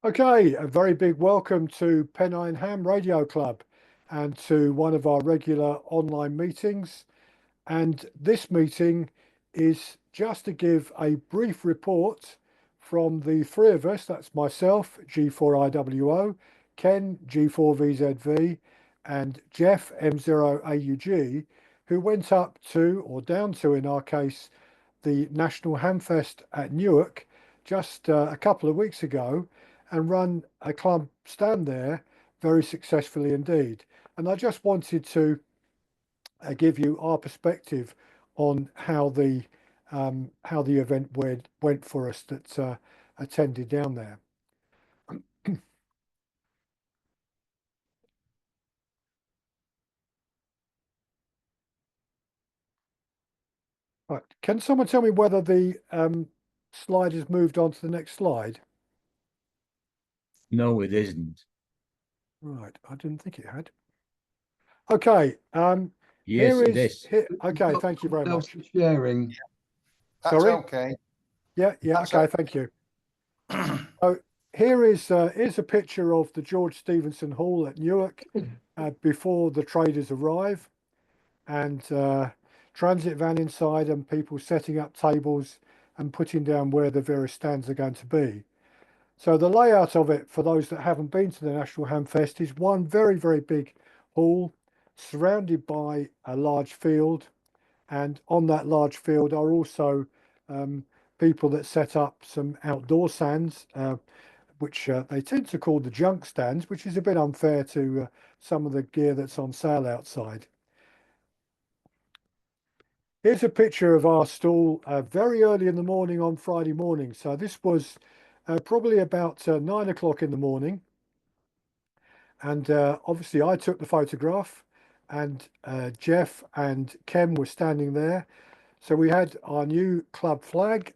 Okay, a very big welcome to Pennine Ham Radio Club and to one of our regular online meetings. And this meeting is just to give a brief report from the three of us. That's myself, G4IWO, Ken, G4VZV, and Geoff, M0AUG, who went up to, or down to in our case, the National Hamfest at Newark just a couple of weeks ago and run a club stand there very successfully indeed. And I just wanted to give you our perspective on how the event went for us that attended down there. Right. Can someone tell me whether the slide has moved on to the next slide? No, it isn't. Right, I didn't think it had. Okay. Yes, Here it is. is. Okay, thank you very much. Sharing. That's Sorry? okay. Yeah, That's okay, thank you. So here's a picture of the George Stephenson Hall at Newark before the traders arrive, and transit van inside and people setting up tables and putting down where the various stands are going to be. So the layout of it, for those that haven't been to the National Hamfest, is one very, very big hall surrounded by a large field, and on that large field are also people that set up some outdoor stands, which they tend to call the junk stands, which is a bit unfair to some of the gear that's on sale outside. Here's a picture of our stall very early in the morning on Friday morning. So this was probably about 9 o'clock in the morning. And obviously I took the photograph, and Geoff and Ken were standing there. So we had our new club flag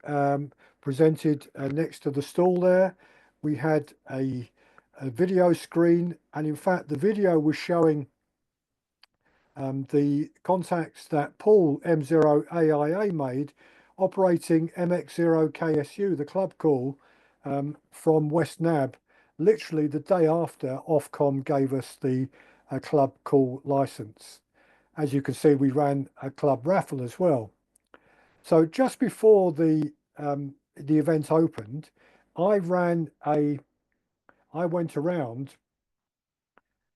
presented next to the stall there. We had a video screen, and in fact the video was showing the contacts that Paul M0AIA made operating MX0KSU, the club call, from West Nab, literally the day after Ofcom gave us the club call license. As you can see, we ran a club raffle as well. So just before the event opened, I went around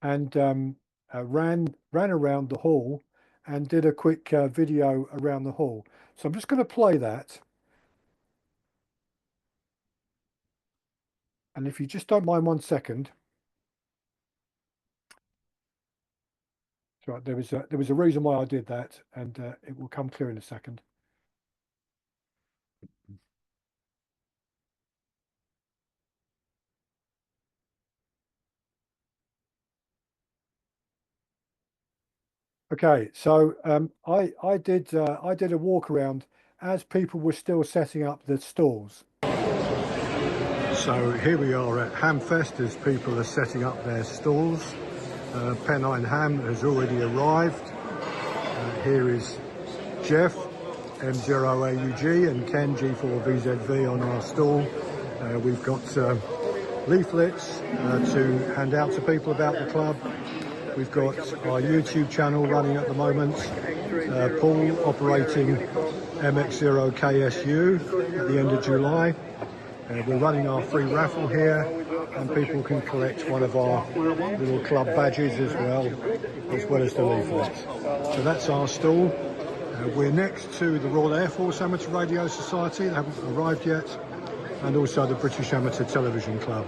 and ran around the hall and did a quick video around the hall. So I'm just going to play that. And if you just don't mind 1 second. Right, there was a reason why I did that, and it will come clear in a second. Okay, so I did a walk around as people were still setting up the stalls. So here we are at Hamfest as people are setting up their stalls. Pennine Ham has already arrived. Here is Geoff, M0AUG, and Ken, G4VZV on our stall. We've got leaflets to hand out to people about the club. We've got our YouTube channel running at the moment. Paul operating MX0KSU at the end of July. We're running our free raffle here, and people can collect one of our little club badges as well as the leaflets. So that's our stall. We're next to the Royal Air Force Amateur Radio Society. They haven't arrived yet, and also the British Amateur Television Club.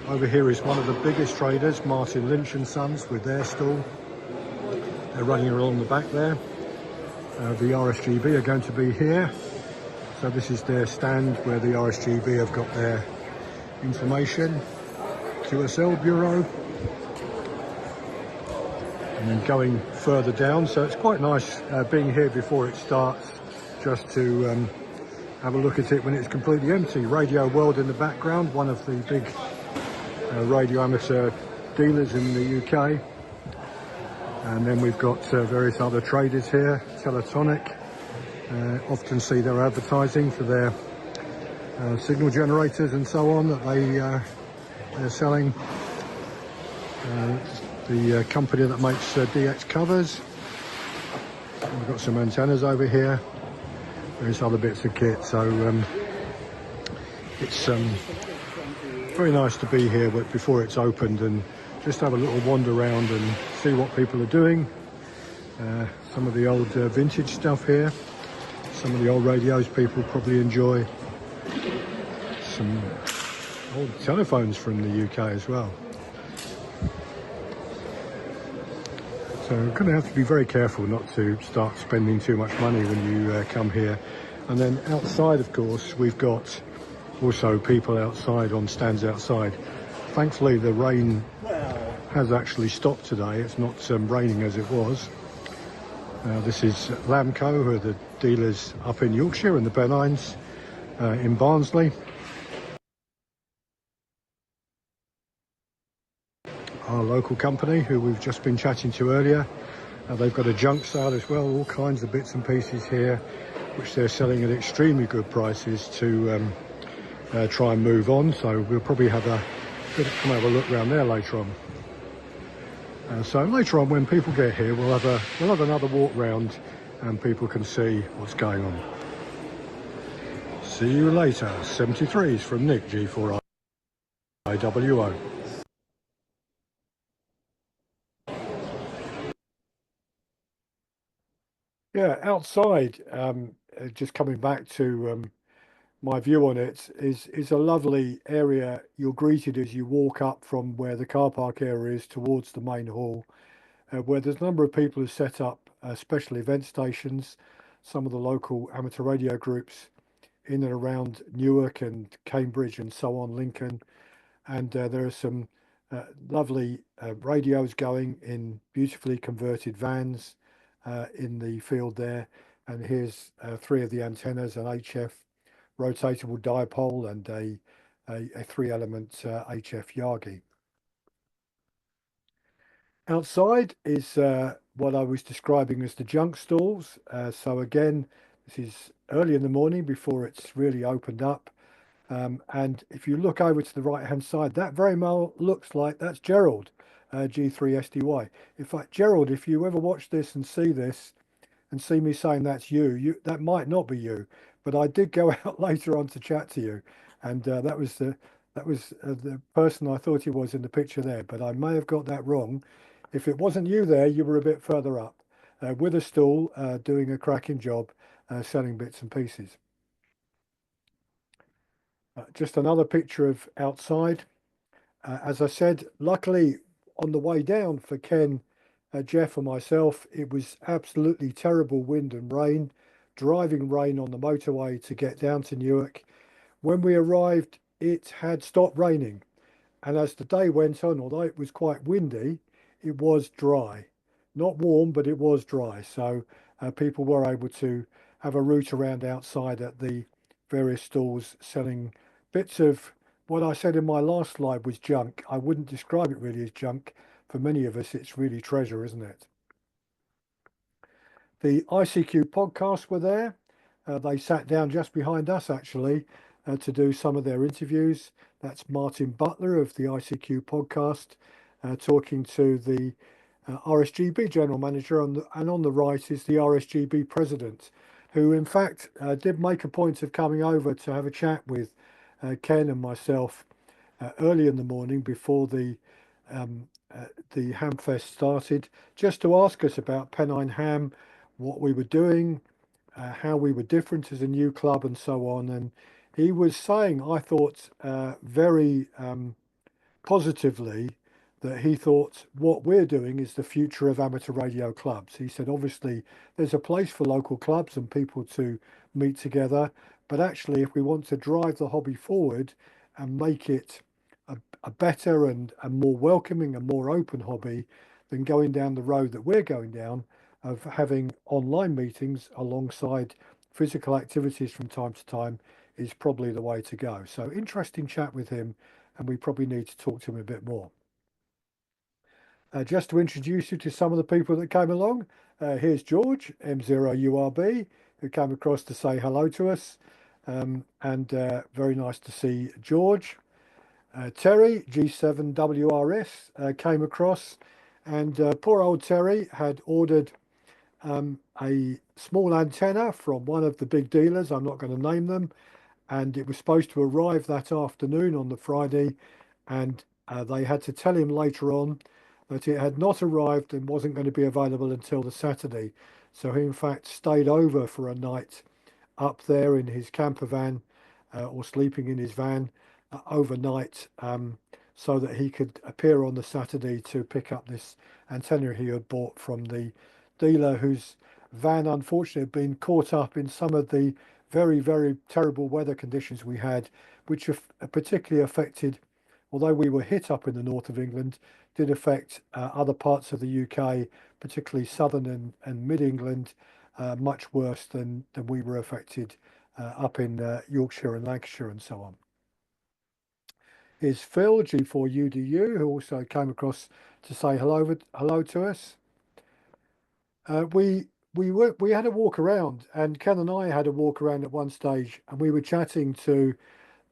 Over here is one of the biggest traders, Martin Lynch and Sons, with their stall. They're running along the back there. The RSGB are going to be here. So this is their stand where the RSGB have got their information. QSL Bureau. And then going further down. So it's quite nice being here before it starts, just to have a look at it when it's completely empty. Radio World in the background, one of the big radio amateur dealers in the UK, and then we've got various other traders here. Teletonic, often see their advertising for their signal generators and so on that they're selling. The company that makes DX covers. We've got some antennas over here. There's other bits of kit, so it's very nice to be here but before it's opened and just have a little wander around and see what people are doing. Some of the old vintage stuff here, some of the old radios people probably enjoy, some old telephones from the UK as well. So you're going to have to be very careful not to start spending too much money when you come here. And then outside, of course, we've got also people outside on stands outside. Thankfully, the rain has actually stopped today. It's not raining as it was. This is Lamco, who are the dealers up in Yorkshire and the Pennines, in Barnsley. Our local company, who we've just been chatting to earlier. They've got a junk sale as well, all kinds of bits and pieces here, which they're selling at extremely good prices to try and move on. So we'll probably come have a look around there later on. So later on, when people get here, we'll have another walk round and people can see what's going on. See you later. 73s from Nick G4IWO. Yeah, outside, just coming back to my view on it, is a lovely area. You're greeted as you walk up from where the car park area is towards the main hall, where there's a number of people who set up special event stations, some of the local amateur radio groups in and around Newark and Cambridge and so on, Lincoln. And there are some lovely radios going in beautifully converted vans in the field there. And here's 3 of the antennas, an HF rotatable dipole and a 3-element HF Yagi. Outside is what I was describing as the junk stalls. So again, this is early in the morning before it's really opened up. And if you look over to the right hand side, that very well looks like that's Gerald, G3SDY. In fact, Gerald, if you ever watch this and see this and see me saying that's you, that might not be you, but I did go out later on to chat to you, and that was the person I thought he was in the picture there, but I may have got that wrong. If it wasn't you there, you were a bit further up with a stall, doing a cracking job, selling bits and pieces. Just another picture of outside. As I said, luckily on the way down for Ken, Geoff and myself, it was absolutely terrible wind and rain, driving rain on the motorway to get down to Newark. When we arrived, it had stopped raining. And as the day went on, although it was quite windy, it was dry. Not warm, but it was dry. So people were able to have a route around outside at the various stalls selling bits of what I said in my last slide was junk. I wouldn't describe it really as junk. For many of us, it's really treasure, isn't it? The ICQ podcast were there. They sat down just behind us, actually, to do some of their interviews. That's Martin Butler of the ICQ podcast, talking to the RSGB general manager, and on the right is the RSGB president, who in fact did make a point of coming over to have a chat with Ken and myself early in the morning before the Hamfest started, just to ask us about Pennine Ham, what we were doing, how we were different as a new club and so on. And he was saying, I thought very positively, that he thought what we're doing is the future of amateur radio clubs. He said, obviously, there's a place for local clubs and people to meet together, but actually, if we want to drive the hobby forward and make it a better and a more welcoming and more open hobby, than going down the road that we're going down of having online meetings alongside physical activities from time to time, is probably the way to go. So interesting chat with him, and we probably need to talk to him a bit more. Just to introduce you to some of the people that came along, here's George, M0URB, who came across to say hello to us. and very nice to see George. Terry, G7WRS, came across, and poor old Terry had ordered a small antenna from one of the big dealers. I'm not going to name them, and it was supposed to arrive that afternoon on the Friday, and they had to tell him later on that it had not arrived and wasn't going to be available until the Saturday. So he in fact stayed over for a night up there in his camper van, or sleeping in his van overnight, so that he could appear on the Saturday to pick up this antenna he had bought from the dealer, whose van unfortunately had been caught up in some of the very, very terrible weather conditions we had, which have particularly affected, although we were hit up in the north of England, did affect other parts of the UK, particularly southern and mid England, much worse than we were affected up in Yorkshire and Lancashire and so on. Here's Phil, G4UDU, who also came across to say hello to us. We had a walk around, and Ken and I had a walk around at one stage, and we were chatting to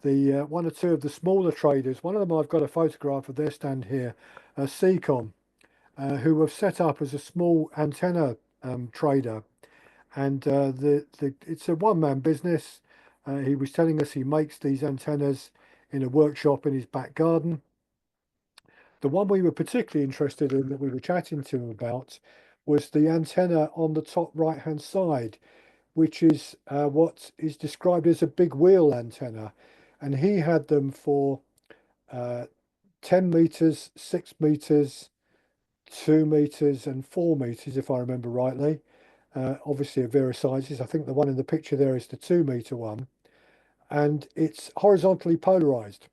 the one or two of the smaller traders. One of them, I've got a photograph of their stand here, Seacom, who have set up as a small antenna trader, and it's a one-man business. He was telling us he makes these antennas in a workshop in his back garden. The one we were particularly interested in that we were chatting to him about was the antenna on the top right-hand side, which is what is described as a big wheel antenna. And he had them for 10 meters, 6 meters, 2 meters, and 4 meters, if I remember rightly. Obviously of various sizes. I think the one in the picture there is the 2-meter one, and it's horizontally polarized.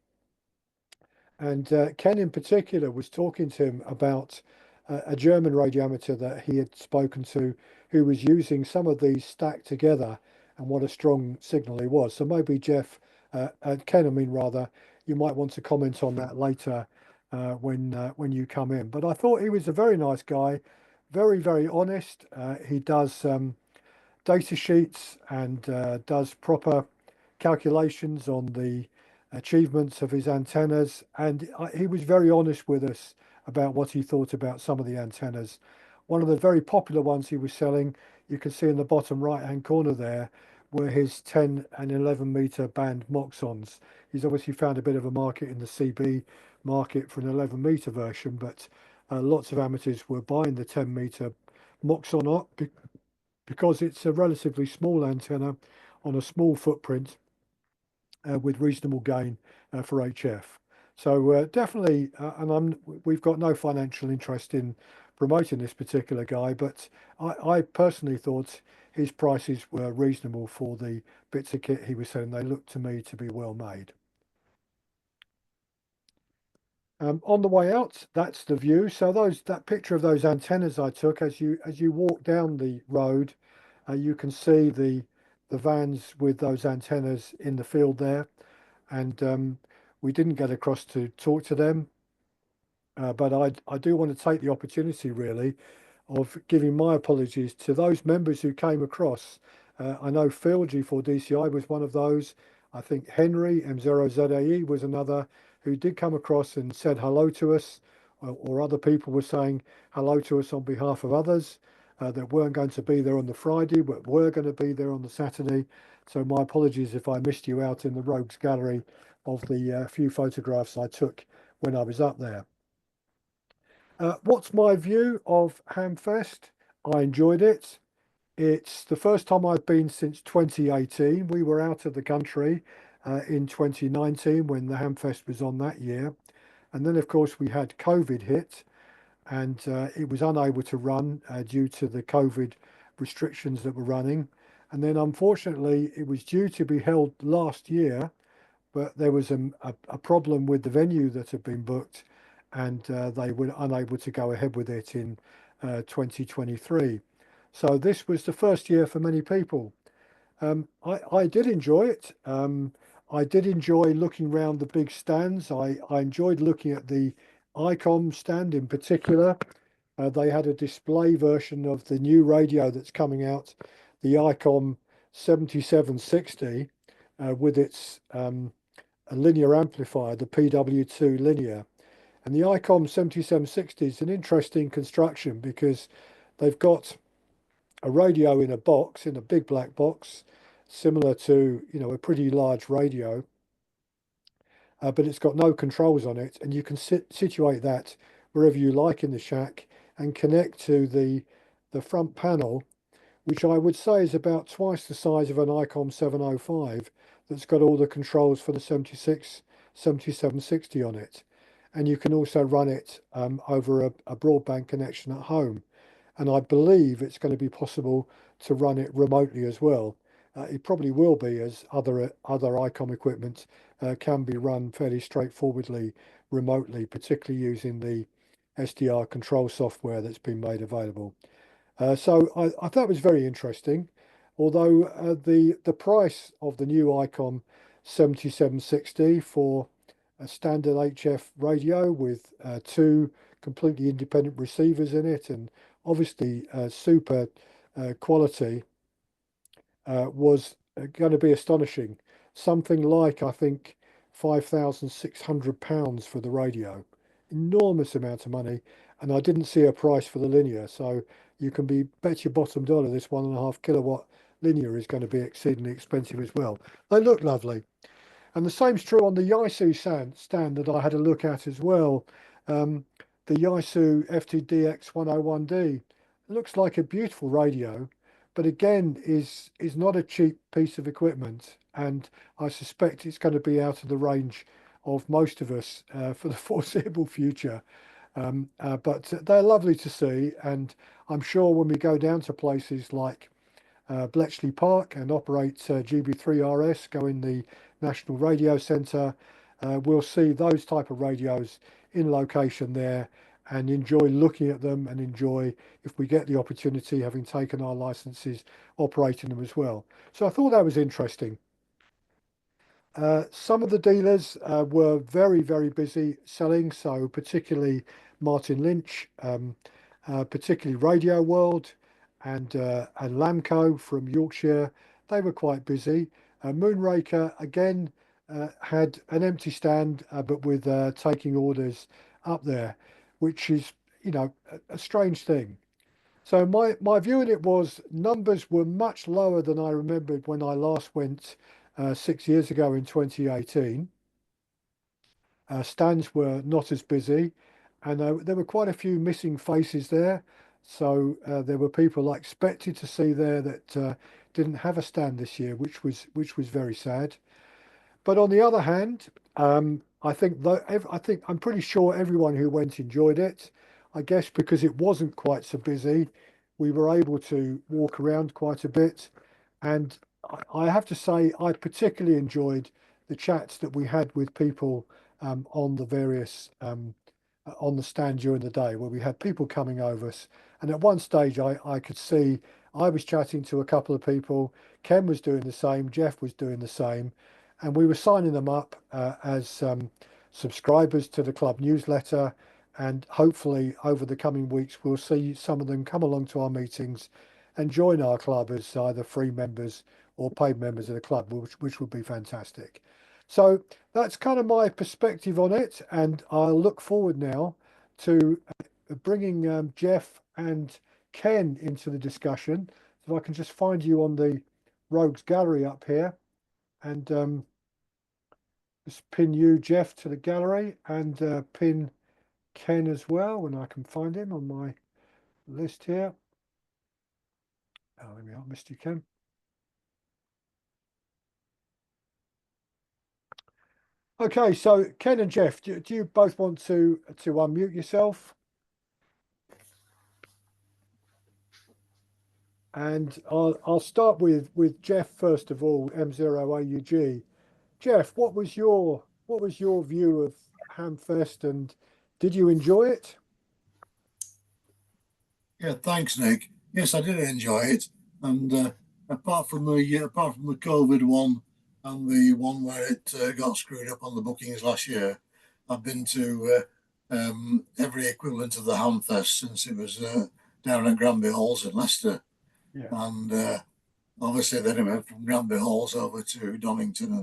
And Ken in particular was talking to him about a German radiometer that he had spoken to, who was using some of these stacked together, and what a strong signal he was. So maybe Geoff, Ken, I mean rather, you might want to comment on that later when you come in. But I thought he was a very nice guy, very, very honest. He does data sheets and does proper calculations on the achievements of his antennas, and he was very honest with us about what he thought about some of the antennas. One of the very popular ones he was selling, you can see in the bottom right hand corner there, were his 10 and 11 meter band Moxons. He's obviously found a bit of a market in the CB market for an 11 meter version, but lots of amateurs were buying the 10 meter Moxon up because it's a relatively small antenna on a small footprint, with reasonable gain for HF. So definitely, and we've got no financial interest in promoting this particular guy, but I personally thought his prices were reasonable for the bits of kit he was selling. They looked to me to be well made. On the way out, that's the view. So that picture of those antennas I took, as you walk down the road, you can see the vans with those antennas in the field there. And we didn't get across to talk to them, but I do want to take the opportunity really of giving my apologies to those members who came across. I know Phil, G4DCI, was one of those. I think Henry, M0ZAE, was another who did come across and said hello to us, or other people were saying hello to us on behalf of others that weren't going to be there on the Friday, but were going to be there on the Saturday. So my apologies if I missed you out in the rogues gallery of the few photographs I took when I was up there. What's my view of Hamfest? I enjoyed it. It's the first time I've been since 2018. We were out of the country in 2019 when the Hamfest was on that year. And then, of course, we had COVID hit, and it was unable to run due to the COVID restrictions that were running. And then, unfortunately, it was due to be held last year, but there was a problem with the venue that had been booked, and they were unable to go ahead with it in 2023. So this was the first year for many people. I did enjoy it. I did enjoy looking around the big stands. I enjoyed looking at the ICOM stand in particular. They had a display version of the new radio that's coming out, the ICOM 7760, with its a linear amplifier, the PW2 linear. And the ICOM 7760 is an interesting construction because they've got a radio in a box, in a big black box, similar to, a pretty large radio, but it's got no controls on it, and you can situate that wherever you like in the shack and connect to the front panel, which I would say is about twice the size of an ICOM 705, that's got all the controls for the 7760 on it. And you can also run it over a broadband connection at home. And I believe it's going to be possible to run it remotely as well. It probably will be, as other ICOM equipment can be run fairly straightforwardly remotely, particularly using the SDR control software that's been made available. So I thought it was very interesting, although the price of the new ICOM 7760 for a standard HF radio with two completely independent receivers in it, and obviously super quality, was going to be astonishing. Something like, I think, £5,600 for the radio. Enormous amount of money. And I didn't see a price for the linear. So you can bet your bottom dollar this 1.5 kilowatt linear is going to be exceedingly expensive as well. They look lovely. And the same's true on the Yaesu stand that I had a look at as well. The Yaesu FTDX 101D looks like a beautiful radio, but again is not a cheap piece of equipment, and I suspect it's going to be out of the range of most of us for the foreseeable future. But they're lovely to see, and I'm sure when we go down to places like Bletchley Park and operate GB3RS, go in the National Radio Centre, we'll see those type of radios in location there and enjoy looking at them, and enjoy, if we get the opportunity, having taken our licenses, operating them as well. So I thought that was interesting. Some of the dealers were very, very busy selling, so particularly Martin Lynch, particularly Radio World, and Lamco from Yorkshire. They were quite busy. Moonraker again had an empty stand, but with taking orders up there, which is, a strange thing. So my view on it was numbers were much lower than I remembered when I last went 6 years ago in 2018. Stands were not as busy, and there were quite a few missing faces there. So there were people I expected to see there that didn't have a stand this year, which was very sad. But on the other hand, I'm pretty sure everyone who went enjoyed it. I guess because it wasn't quite so busy, we were able to walk around quite a bit. And I have to say, I particularly enjoyed the chats that we had with people on the various on the stand during the day, where we had people coming over us. And at one stage, I could see I was chatting to a couple of people. Ken was doing the same. Geoff was doing the same. And we were signing them up as subscribers to the club newsletter. And hopefully over the coming weeks, we'll see some of them come along to our meetings and join our club as either free members or paid members of the club, which would be fantastic. So that's kind of my perspective on it. And I'll look forward now to bringing Geoff and Ken into the discussion. So if I can just find you on the Rogues Gallery up here, and just pin you, Geoff, to the gallery, and pin Ken as well when I can find him on my list here. Oh, there we are, Mr. Ken. Okay, so Ken and Geoff, do you both want to unmute yourself? And I'll start with Geoff first of all, M0AUG. Geoff, what was your view of Hamfest, and did you enjoy it? Yeah, thanks, Nick. Yes, I did enjoy it, and apart from the COVID one and the one where it got screwed up on the bookings last year, I've been to every equivalent of the Hamfest since it was down at Granby Halls in Leicester, Yeah. and obviously then it went from Granby Halls over to Donington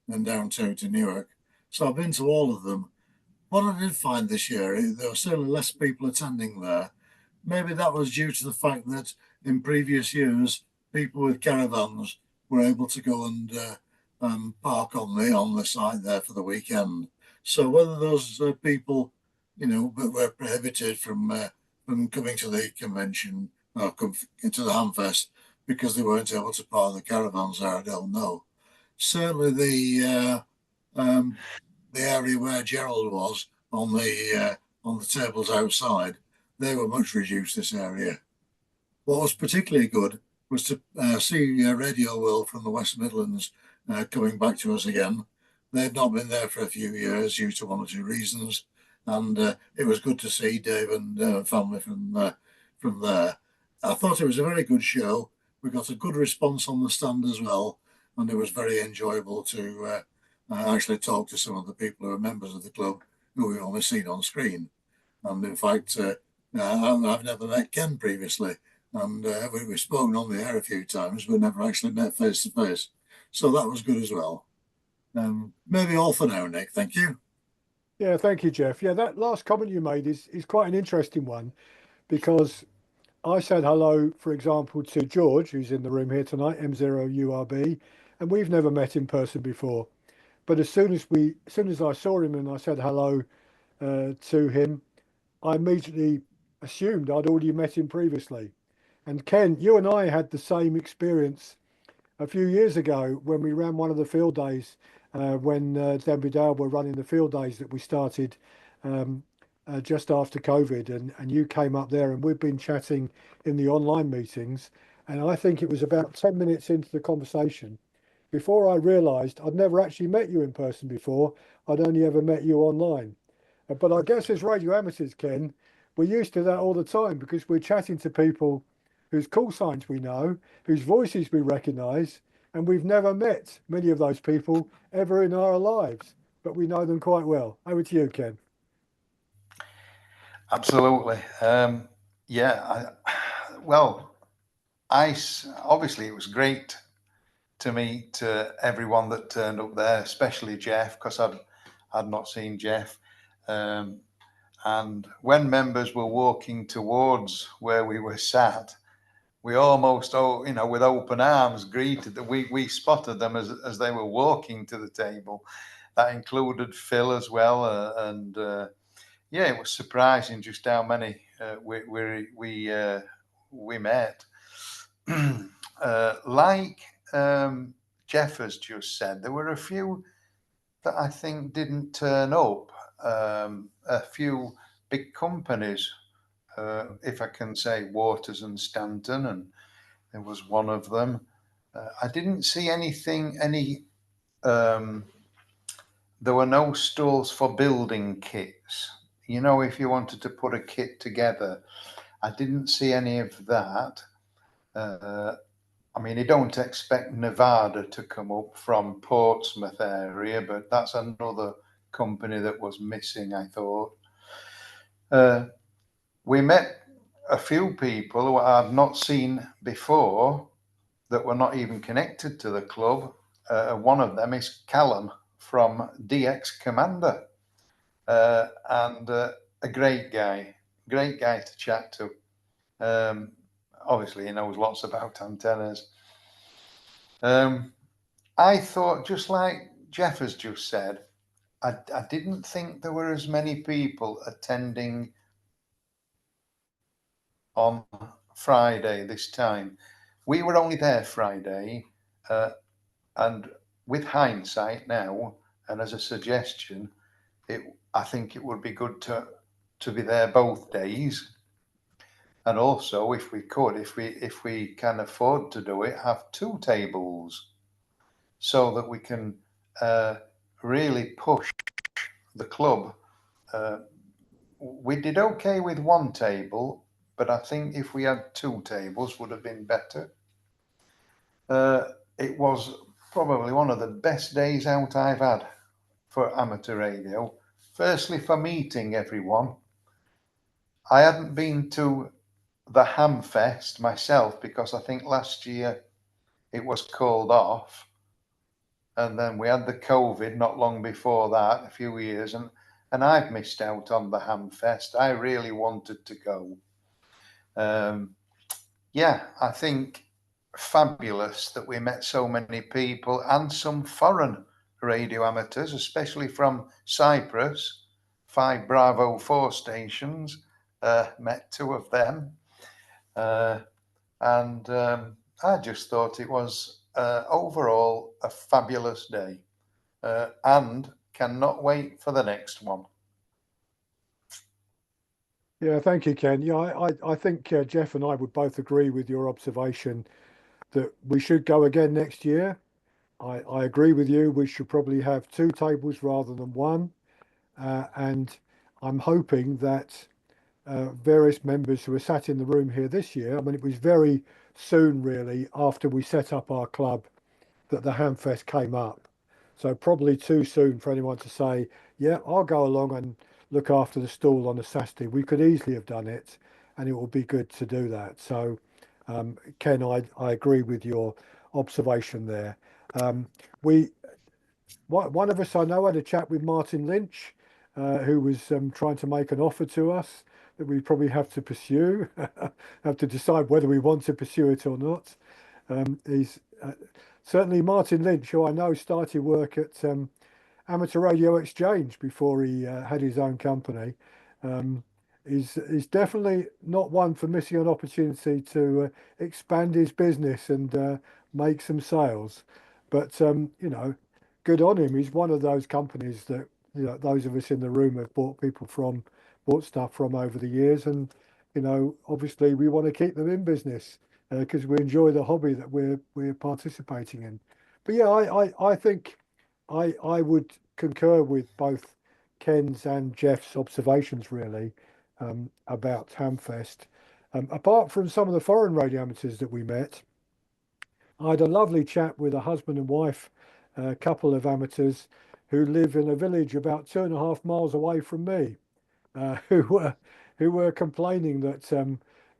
and down to Newark. So I've been to all of them. What I did find this year, there were certainly less people attending there. Maybe that was due to the fact that in previous years, people with caravans were able to go and park on the site there for the weekend. So whether those people, were prohibited from coming to the convention or come into the Hamfest because they weren't able to park the caravans there, I don't know. Certainly the area where Gerald was on the tables outside, they were much reduced, this area. What was particularly good was to see Radio World from the West Midlands coming back to us again. They'd not been there for a few years due to one or two reasons, and it was good to see Dave and family from there. I thought it was a very good show. We got a good response on the stand as well, and it was very enjoyable to actually talk to some of the people who are members of the club who we've only seen on screen. And in fact, I've never met Ken previously, and we've spoken on the air a few times, but never actually met face to face. So that was good as well. Maybe all for now, Nick. Thank you. Yeah, thank you, Geoff. Yeah, that last comment you made is quite an interesting one, because I said hello, for example, to George, who's in the room here tonight, M0URB, and we've never met in person before. But as soon as I saw him and I said hello to him, I immediately assumed I'd already met him previously. And Ken, you and I had the same experience a few years ago when we ran one of the field days, when Denby Dale were running the field days that we started just after COVID, and you came up there, and we've been chatting in the online meetings. And I think it was about 10 minutes into the conversation before I realised I'd never actually met you in person before. I'd only ever met you online. But I guess as radio amateurs, Ken, we're used to that all the time, because we're chatting to people whose call signs we know, whose voices we recognise, and we've never met many of those people ever in our lives, but we know them quite well. Over to you, Ken. Absolutely. Obviously it was great to meet everyone that turned up there, especially Geoff, because I'd not seen Geoff. And when members were walking towards where we were sat, we almost, with open arms greeted them. We spotted them as they were walking to the table. That included Phil as well, it was surprising just how many we met. Like Geoff has just said, there were a few that I think didn't turn up. A few big companies, if I can say, Waters and Stanton, and there was one of them. I didn't see there were no stalls for building kits. If you wanted to put a kit together, I didn't see any of that. You don't expect Nevada to come up from Portsmouth area, but that's another company that was missing, I thought. We met a few people who I've not seen before that were not even connected to the club. One of them is Callum from DX Commander, and a great guy to chat to. Obviously, he knows lots about antennas. I thought, just like Geoff has just said, I didn't think there were as many people attending on Friday this time. We were only there Friday, and with hindsight now, and as a suggestion, I think it would be good to be there both days. And also, if we can afford to do it, have two tables, so that we can really push the club. We did okay with one table, but I think if we had two tables would have been better. It was probably one of the best days out I've had for amateur radio. Firstly, for meeting everyone. I hadn't been to the Hamfest myself, because I think last year it was called off, and then we had the COVID not long before that, a few years, and I've missed out on the Hamfest. I really wanted to go. Yeah, I think fabulous that we met so many people and some foreign radio amateurs, especially from Cyprus. 5 Bravo 4 stations, met 2 of them. And I just thought it was overall a fabulous day, and cannot wait for the next one. Yeah, thank you, Ken. Yeah, I think Geoff and I would both agree with your observation that we should go again next year. I agree with you. We should probably have 2 tables rather than 1. And I'm hoping that various members who are sat in the room here this year, I mean, it was very soon, really, after we set up our club that the Hamfest came up. So probably too soon for anyone to say, yeah, I'll go along and look after the stall on a Saturday. We could easily have done it, and it will be good to do that. So, Ken, I agree with your observation there. We One of us I know had a chat with Martin Lynch, who was trying to make an offer to us that we probably have to pursue, have to decide whether we want to pursue it or not. He's certainly Martin Lynch, who I know started work at Amateur Radio Exchange before he had his own company. He's definitely not one for missing an opportunity to expand his business and make some sales. But you know, good on him. He's one of those companies that, you know, those of us in the room have bought stuff from over the years, and you know, obviously we want to keep them in business because we enjoy the hobby that we're participating in. But yeah, I think I would concur with both Ken's and Geoff's observations really about Hamfest. Apart from some of the foreign radio amateurs that we met, I had a lovely chat with a husband and wife, a couple of amateurs who live in a village about 2.5 miles away from me, who were complaining that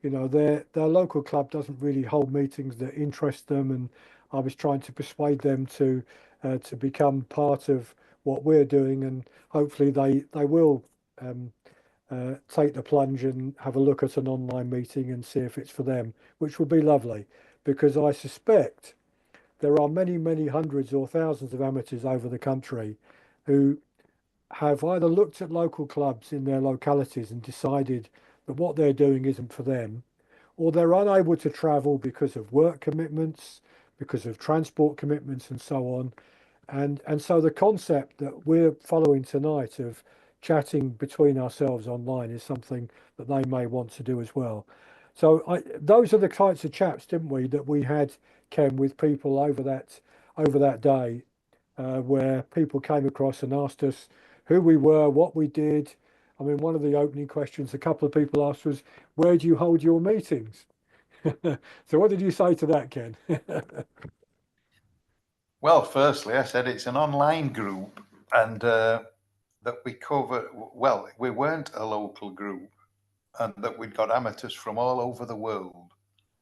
you know, their local club doesn't really hold meetings that interest them, and I was trying to persuade them to become part of what we're doing, and hopefully they will take the plunge and have a look at an online meeting and see if it's for them, which would be lovely, because I suspect there are many, many hundreds or thousands of amateurs over the country who have either looked at local clubs in their localities and decided that what they're doing isn't for them, or they're unable to travel because of work commitments, because of transport commitments, and so on. And so the concept that we're following tonight of chatting between ourselves online is something that they may want to do as well. So those are the types of chats, didn't we, that we had, Ken, with people over that day, where people came across and asked us who we were, what we did. I mean, one of the opening questions a couple of people asked was, "Where do you hold your meetings?" So what did you say to that, Ken? Well, firstly, I said it's an online group, and that we cover, well, we weren't a local group, and that we'd got amateurs from all over the world,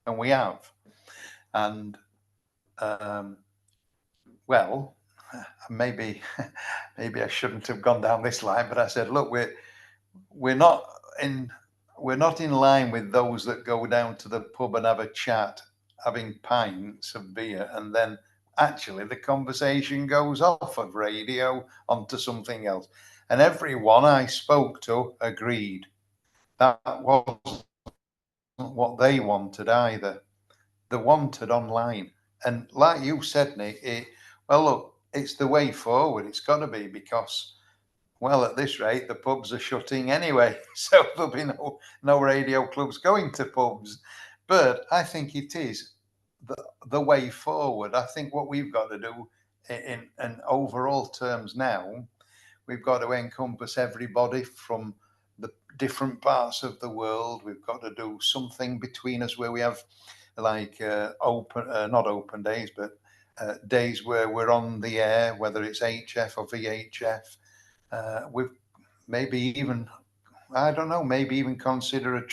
and we have. And well, maybe maybe I shouldn't have gone down this line, but I said, look, we're not in line with those that go down to the pub and have a chat, having pints of beer, and then actually the conversation goes off of radio onto something else. And everyone I spoke to agreed that wasn't what they wanted either. They wanted online. And like you said, Nick, well, look, it's the way forward. It's got to be, because, well, at this rate, the pubs are shutting anyway. So there'll be no radio clubs going to pubs. But I think it is the way forward. I think what we've got to do in overall terms now, we've got to encompass everybody from the different parts of the world. We've got to do something between us where we have like not open days, but days where we're on the air, whether it's HF or VHF. We've maybe even, I don't know, maybe even consider a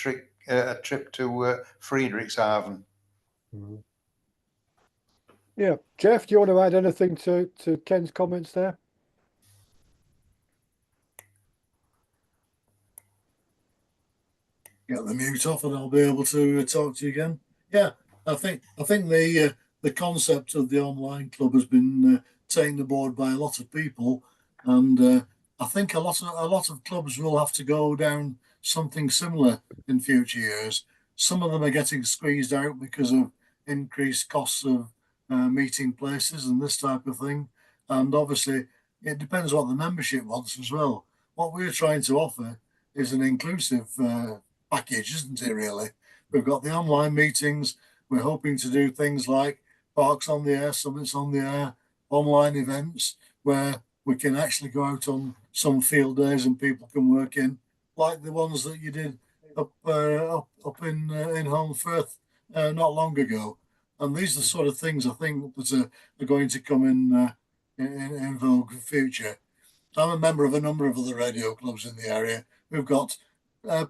a trip to Friedrichshafen. Yeah, Geoff, do you want to add anything to Ken's comments there? Get the mute off, and I'll be able to talk to you again. Yeah, I think the concept of the online club has been taken aboard by a lot of people, and I think a lot of clubs will have to go down something similar in future years. Some of them are getting squeezed out because of increased costs of meeting places and this type of thing, and obviously it depends what the membership wants as well. What we're trying to offer is an inclusive package, isn't it, really? We've got the online meetings. We're hoping to do things like Parks on the Air, Summits on the Air, online events where we can actually go out on some field days and people can work in, like the ones that you did up in Holmfirth not long ago. And these are the sort of things I think that are going to come in vogue in the future. I'm a member of a number of other radio clubs in the area. We've got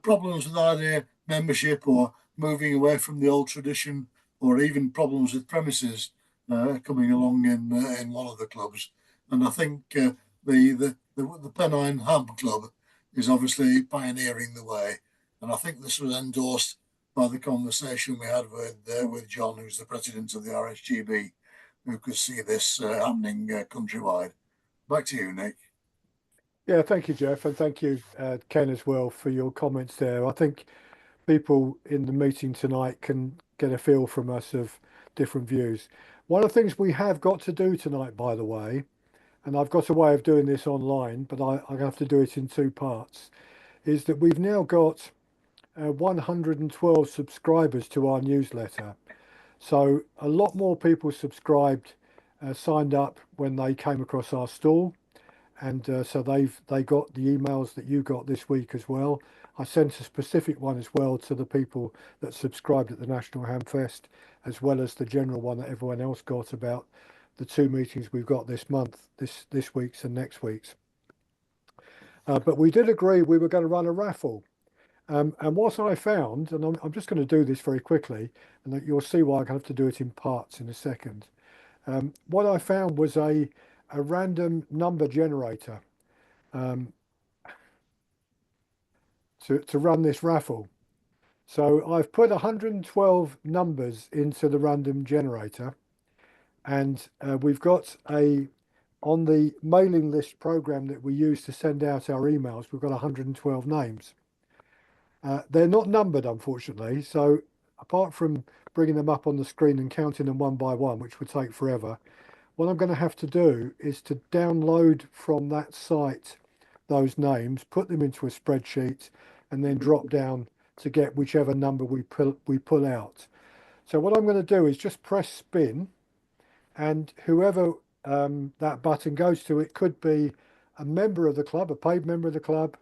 problems with either membership or moving away from the old tradition, or even problems with premises coming along in one of the clubs. And I think the Pennine Ham Club is obviously pioneering the way. And I think this was endorsed by the conversation we had with John, who's the president of the RSGB, who could see this happening countrywide. Back to you, Nick. Yeah, thank you, Geoff, and thank you, Ken, as well, for your comments there. I think people in the meeting tonight can get a feel from us of different views. One of the things we have got to do tonight, by the way, and I've got a way of doing this online, but I have to do it in two parts, is that we've now got 112 subscribers to our newsletter. So a lot more people subscribed, signed up when they came across our stall. And so they got the emails that you got this week as well. I sent a specific one as well to the people that subscribed at the National Hamfest, as well as the general one that everyone else got about the two meetings we've got this month, this week's and next week's. But we did agree we were going to run a raffle. And what I found, and I'm just going to do this very quickly, and that you'll see why I have to do it in parts in a second. What I found was a random number generator to run this raffle. So I've put 112 numbers into the random generator, and we've got on the mailing list program that we use to send out our emails, we've got 112 names. They're not numbered, unfortunately, so apart from bringing them up on the screen and counting them one by one, which would take forever, what I'm going to have to do is to download from that site those names, put them into a spreadsheet, and then drop down to get whichever number we pull out. So what I'm going to do is just press spin, and whoever that button goes to, it could be a member of the club, a paid member of the club,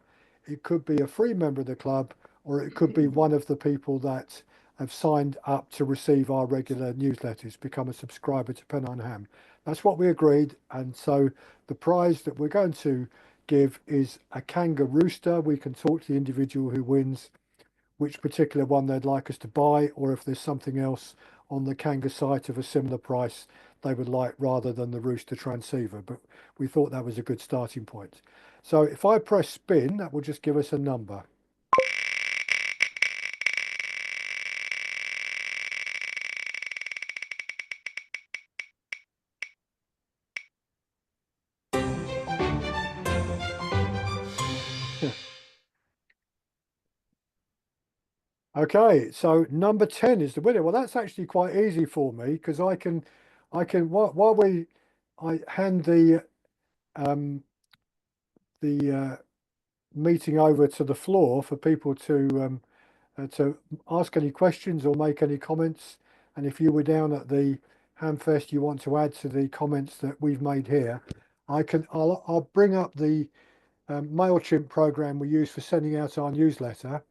it could be a free member of the club, or it could be one of the people that have signed up to receive our regular newsletters, become a subscriber to Pennine Ham. That's what we agreed. And so the prize that we're going to give is a Kanga Rooster. We can talk to the individual who wins which particular one they'd like us to buy, or if there's something else on the Kanga site of a similar price they would like rather than the Rooster transceiver. But we thought that was a good starting point. So if I press spin, that will just give us a number. Okay, so number 10 is the winner. Well, that's actually quite easy for me because I can while I hand the meeting over to the floor for people to ask any questions or make any comments. And if you were down at the Hamfest, you want to add to the comments that we've made here, I'll bring up the MailChimp program we use for sending out our newsletter,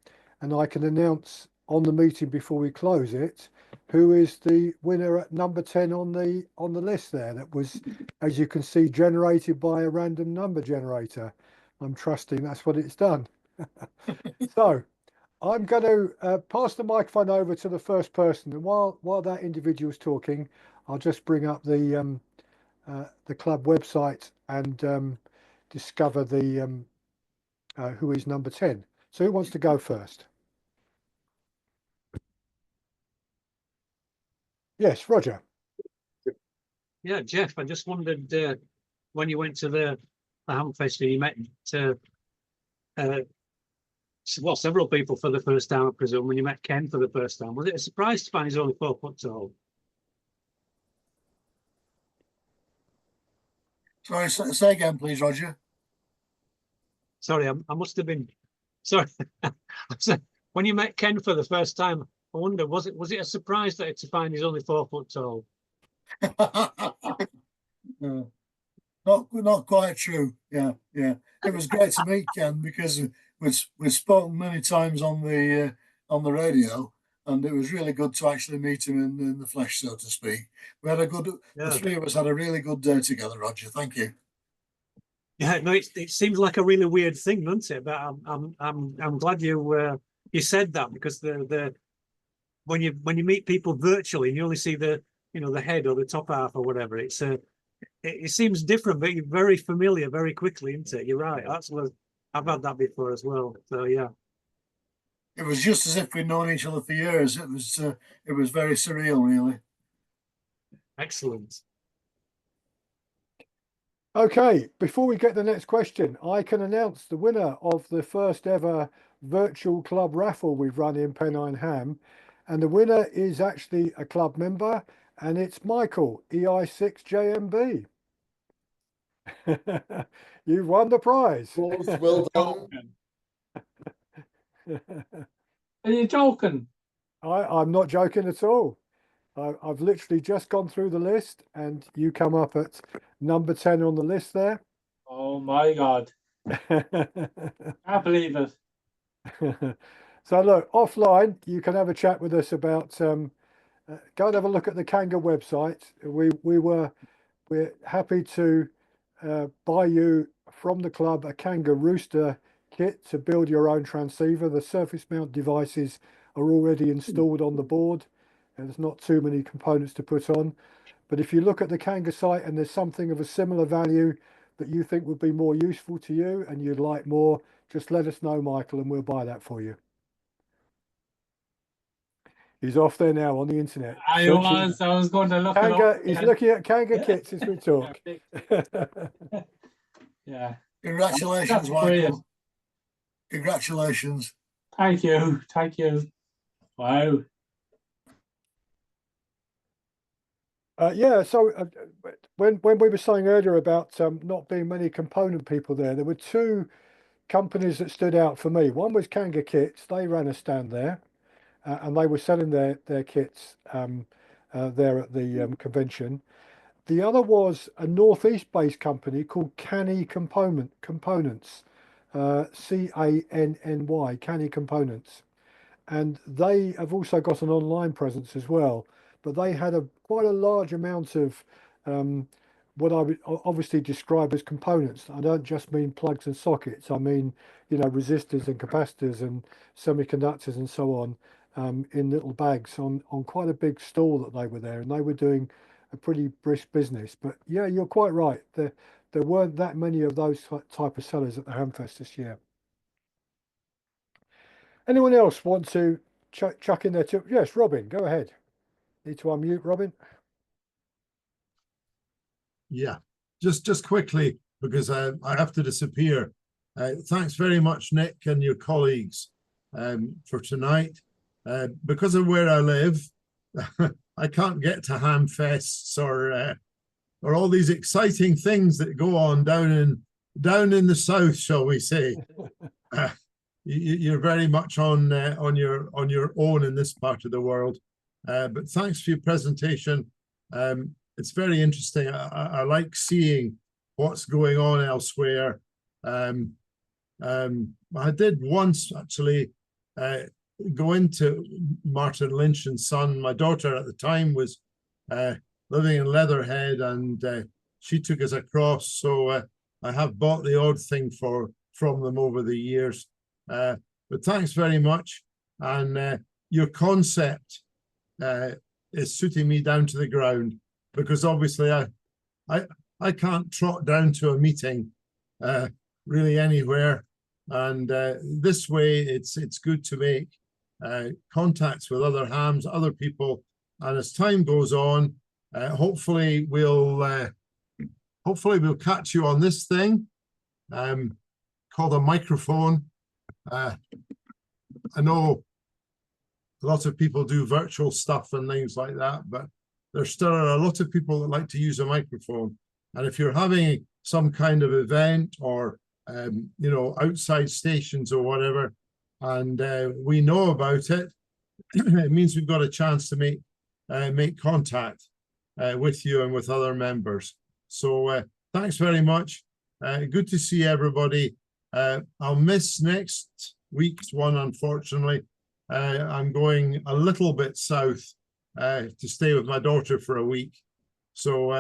and I can announce on the meeting before we close it who is the winner at number 10 on the list there. That was, as you can see, generated by a random number generator. I'm trusting that's what it's done. So I'm going to pass the microphone over to the first person, and while that individual's talking, I'll just bring up the club website and discover the who is number 10. So who wants to go first? Yes, Roger. Yeah, Geoff, I just wondered when you went to the Hamfest and you met well, several people for the first time, I presume, when you met Ken for the first time. Was it a surprise to find he's only 4 foot tall? Sorry, say again, please, Roger. Sorry, I must have been sorry. When you met Ken for the first time, I wonder, was it a surprise to find he's only 4 foot tall? Not quite true. Yeah. It was great to meet Ken because we've spoken many times on the radio, and it was really good to actually meet him in the flesh, so to speak. We had the three of us had a really good day together, Roger. Thank you. Yeah, no, it seems like a really weird thing, doesn't it? But I'm glad you said that, because the when you meet people virtually and you only see the the head or the top half or whatever, it seems different, but you're very familiar very quickly, isn't it? You're right. That's what I've had that before as well. So yeah, it was just as if we'd known each other for years. It was very surreal, really. Excellent. Okay, before we get the next question, I can announce the winner of the first ever virtual club raffle we've run in Pennine Ham. And the winner is actually a club member, and it's Michael EI6JMB. You've won the prize. Well done. Are you joking? I'm not joking at all. I've literally just gone through the list, and you come up at number 10 on the list there. Oh my God. I believe it. So look, offline, you can have a chat with us about, go and have a look at the Kanga website. We're happy to buy you from the club a Kanga Rooster kit to build your own transceiver. The surface mount devices are already installed on the board, and there's not too many components to put on. But if you look at the Kanga site and there's something of a similar value that you think would be more useful to you and you'd like more, just let us know, Michael, and we'll buy that for you. He's off there now on the internet. I was going to look Kanga, it up. he's looking at Kanga kits as we talk. Yeah. Congratulations, That's Michael. brilliant. Congratulations. Thank you. Thank you. Wow. Yeah, so when we were saying earlier about not being many component people there were two companies that stood out for me. One was Kanga Kits. They ran a stand there, and they were selling their kits there at the convention. The other was a northeast-based company called Canny Components, CANNY, Canny Components, and they have also got an online presence as well. But they had quite a large amount of what I would obviously describe as components. I don't just mean plugs and sockets. I mean, resistors and capacitors and semiconductors and so on, in little bags on quite a big stall that they were there, and they were doing a pretty brisk business. But yeah, you're quite right. There weren't that many of those type of sellers at the Hamfest this year. Anyone else want to chuck in their tip? Yes, Robin, go ahead. Need to unmute, Robin. Yeah, just quickly, because I have to disappear. Thanks very much, Nick, and your colleagues for tonight. Because of where I live, I can't get to Hamfests or all these exciting things that go on down in the south, shall we say. You're very much on your own in this part of the world. But thanks for your presentation. It's very interesting. I like seeing what's going on elsewhere. I did once actually go into Martin Lynch and Son. My daughter at the time was living in Leatherhead, and she took us across. So I have bought the odd thing from them over the years. But thanks very much. and your concept is suiting me down to the ground, because obviously I can't trot down to a meeting really anywhere, and this way it's good to make contacts with other hams, other people, and as time goes on, hopefully we'll catch you on this thing called a microphone. I know a lot of people do virtual stuff and things like that, but there still are a lot of people that like to use a microphone. And if you're having some kind of event or you know, outside stations or whatever, and we know about it, it means we've got a chance to make contact with you and with other members. So thanks very much. Good to see everybody. I'll miss next week's one, unfortunately. I'm going a little bit south to stay with my daughter for a week, so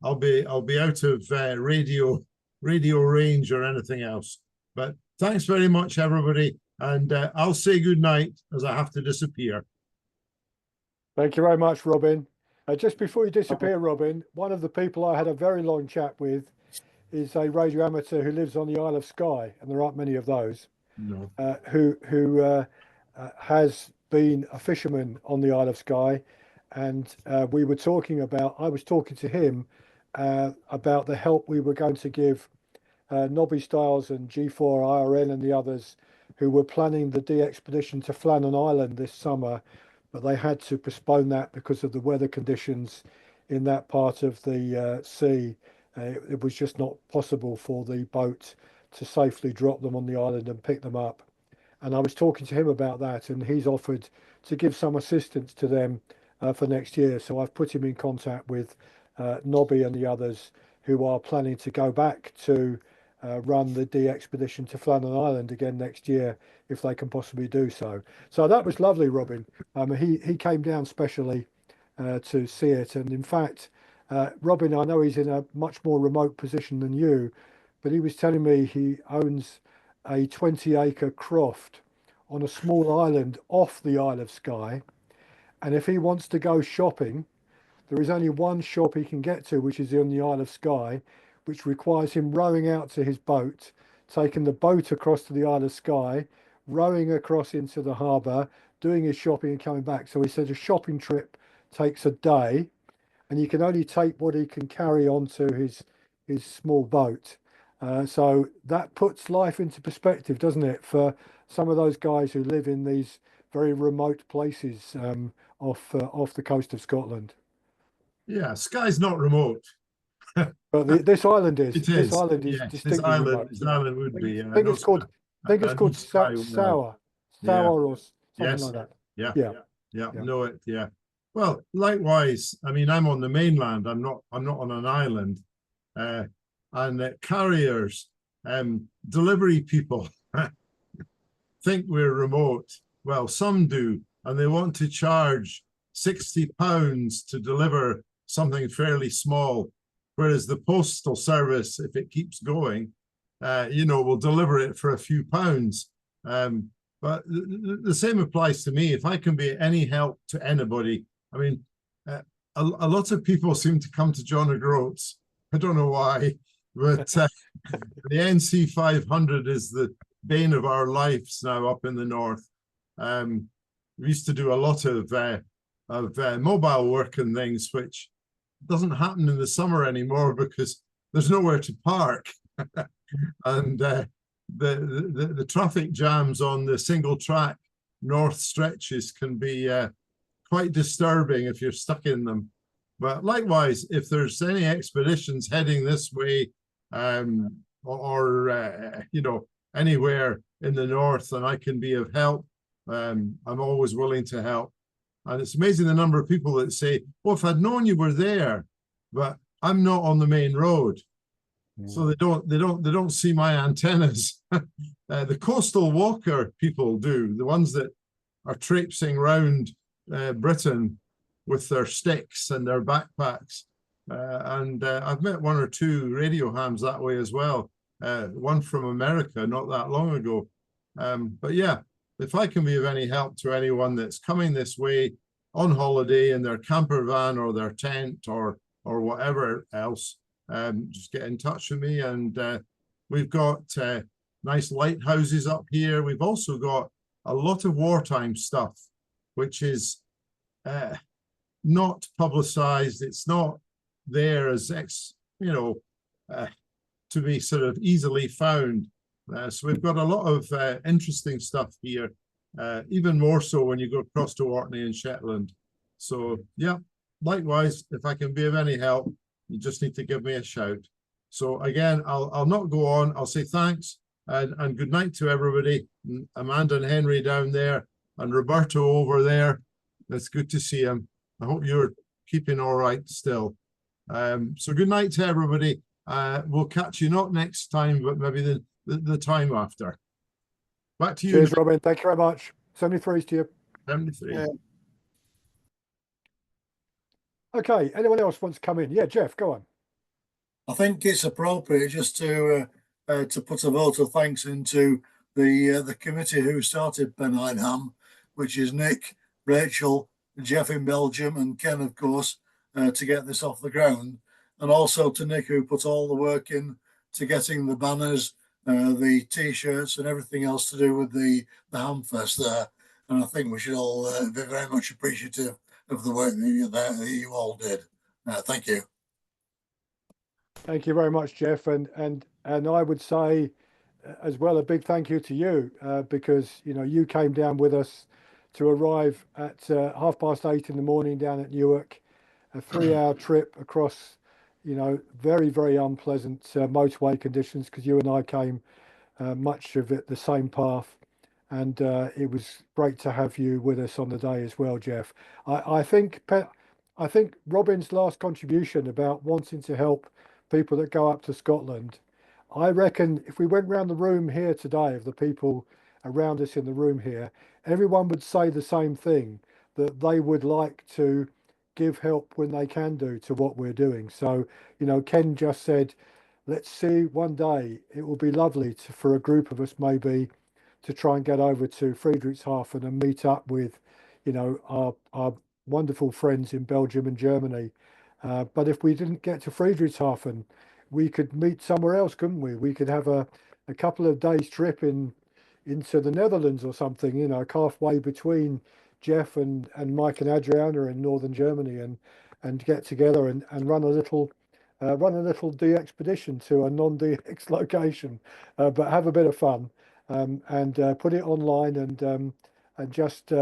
I'll be out of radio range or anything else. But thanks very much, everybody, and I'll say good night as I have to disappear. Thank you very much, Robin. Just before you disappear, Robin, one of the people I had a very long chat with is a radio amateur who lives on the Isle of Skye, and there aren't many of those. No. Who has been a fisherman on the Isle of Skye, and we were talking about, I was talking to him about the help we were going to give Nobby Styles and G4IRN and the others who were planning the expedition to Flannan Island this summer, but they had to postpone that because of the weather conditions in that part of the sea. It was just not possible for the boat to safely drop them on the island and pick them up. And I was talking to him about that, and he's offered to give some assistance to them for next year. So I've put him in contact with Nobby and the others who are planning to go back to run the expedition to Flannan Island again next year, if they can possibly do so. So that was lovely, Robin. He came down specially to see it. And in fact, Robin, I know he's in a much more remote position than you, but he was telling me he owns a 20-acre croft on a small island off the Isle of Skye. And if he wants to go shopping, there is only one shop he can get to, which is on the Isle of Skye, which requires him rowing out to his boat, taking the boat across to the Isle of Skye, rowing across into the harbour, doing his shopping and coming back. So he said a shopping trip takes a day, and you can only take what he can carry onto his small boat. So that puts life into perspective, doesn't it, for some of those guys who live in these very remote places off the coast of Scotland. Yeah, Skye's not remote. But this island is. It this is. island is Yes, distinctly remote. this island would be. I think it's called Sour or something like that. Yeah. Know it. Yeah. Well, likewise. I mean, I'm on the mainland. I'm not on an island. And carriers, delivery people think we're remote. Well, some do, and they want to charge £60 to deliver something fairly small, whereas the postal service, if it keeps going, you know, will deliver it for a few pounds. But the same applies to me. If I can be any help to anybody, I mean, a lot of people seem to come to John O'Groats. I don't know why, but the NC 500 is the bane of our lives now up in the north. We used to do a lot of mobile work and things, which doesn't happen in the summer anymore because there's nowhere to park. And the traffic jams on the single track north stretches can be quite disturbing if you're stuck in them. But likewise, if there's any expeditions heading this way, or you know, anywhere in the north and I can be of help, I'm always willing to help. And it's amazing the number of people that say, "Oh, if I'd known you were there, but I'm not on the main road." So they don't see my antennas. The coastal walker people do, the ones that are traipsing round Britain with their sticks and their backpacks. And I've met one or two radio hams that way as well. One from America not that long ago. But yeah, if I can be of any help to anyone that's coming this way on holiday in their camper van or their tent or whatever else, just get in touch with me. And we've got nice lighthouses up here. We've also got a lot of wartime stuff, which is not publicized. It's not there as to be sort of easily found. So we've got a lot of interesting stuff here, even more so when you go across to Orkney and Shetland. So yeah, likewise, if I can be of any help, you just need to give me a shout. So again, I'll not go on. I'll say thanks and good night to everybody. Amanda and Henry down there and Roberto over there. It's good to see him. I hope you're keeping all right still. So good night to everybody. We'll catch you not next time, but maybe the time after. Back to you. Cheers, Robin. Thank you very much. 73s to you. 73. Yeah. Okay, anyone else wants to come in? Yeah, Geoff, go on. I think it's appropriate just to put a vote of thanks into the committee who started Pennine Ham, which is Nick, Rachel, Geoff in Belgium, and Ken, of course, to get this off the ground. And also to Nick, who put all the work in to getting the banners, the T-shirts, and everything else to do with the Hamfest there. And I think we should all be very much appreciative of the work that you all did. Thank you. Thank you very much, Geoff. And I would say as well a big thank you to you because you came down with us to arrive at 8:30 in the morning down at Newark, a 3-hour trip across very, very unpleasant motorway conditions, because you and I came much of it the same path, and it was great to have you with us on the day as well, Geoff. I think Robin's last contribution about wanting to help people that go up to Scotland, I reckon if we went round the room here today, of the people around us in the room here, everyone would say the same thing, that they would like to give help when they can do to what we're doing. So, Ken just said, let's see, one day it will be lovely for a group of us maybe to try and get over to Friedrichshafen and meet up with, our wonderful friends in Belgium and Germany. But if we didn't get to Friedrichshafen, we could meet somewhere else, couldn't we? We could have a couple of days trip into the Netherlands or something, halfway between Geoff and Mike and Adriana in northern Germany, and get together and run a little de-expedition to a non-DX location, but have a bit of fun, and put it online and just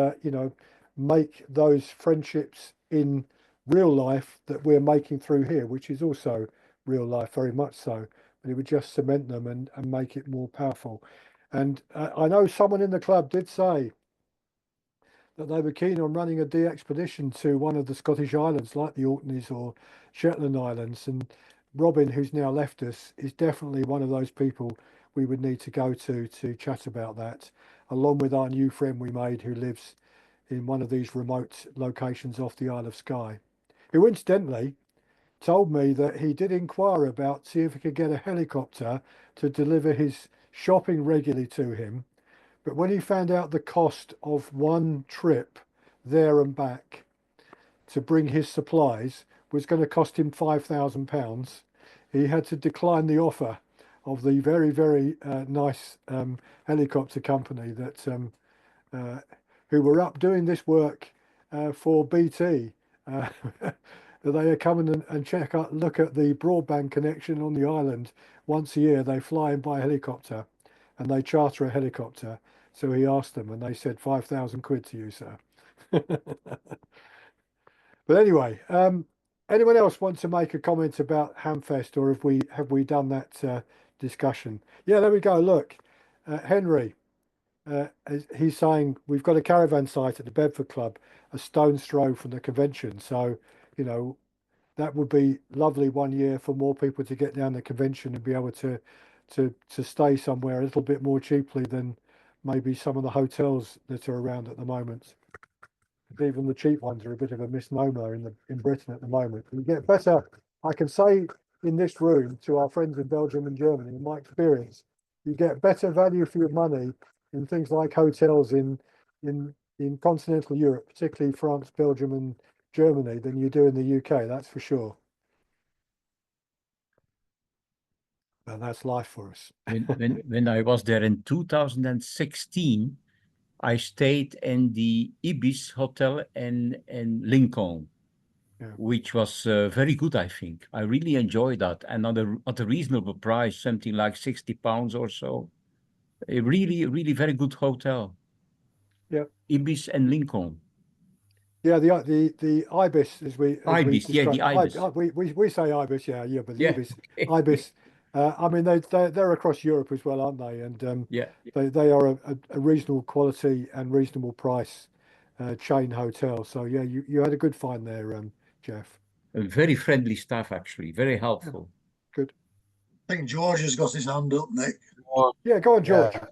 make those friendships in real life that we're making through here, which is also real life, very much so, but it would just cement them and make it more powerful. And I know someone in the club did say that they were keen on running a de-expedition to one of the Scottish islands, like the Orkneys or Shetland Islands. And Robin, who's now left us, is definitely one of those people we would need to go to chat about that, along with our new friend we made who lives in one of these remote locations off the Isle of Skye, who incidentally told me that he did inquire about see if he could get a helicopter to deliver his shopping regularly to him. But when he found out the cost of one trip there and back to bring his supplies was going to cost him £5,000, he had to decline the offer of the very, very nice helicopter company that who were up doing this work for BT. They are coming and look at the broadband connection on the island once a year. They fly in by helicopter and they charter a helicopter. So he asked them and they said 5,000 quid to you, sir. But anyway, anyone else want to make a comment about Hamfest, or have we done that discussion? Yeah, there we go. Look, Henry, he's saying we've got a caravan site at the Bedford Club, a stone's throw from the convention. So, that would be lovely one year for more people to get down the convention and be able to stay somewhere a little bit more cheaply than maybe some of the hotels that are around at the moment. Even the cheap ones are a bit of a misnomer in Britain at the moment. You get better, I can say in this room to our friends in Belgium and Germany, in my experience, you get better value for your money in things like hotels in continental Europe, particularly France, Belgium, and Germany, than you do in the UK. That's for sure. And that's life for us. When I was there in 2016, I stayed in the Ibis Hotel in Lincoln, which was very good, I think. I really enjoyed that. And at a reasonable price, something like £60 or so. A really very good hotel. Yeah. Ibis and Lincoln. Yeah, the Ibis, as we Ibis, yeah, the Ibis. We say Ibis, but the Yeah. Ibis, Ibis. I mean, they're across Europe as well, aren't they? And Yeah. they are a reasonable quality and reasonable price chain hotel. So yeah, you had a good find there, Geoff. A very friendly staff, actually, very helpful. Good. I think George has got his hand up, Nick. Yeah, go on, George. Yeah.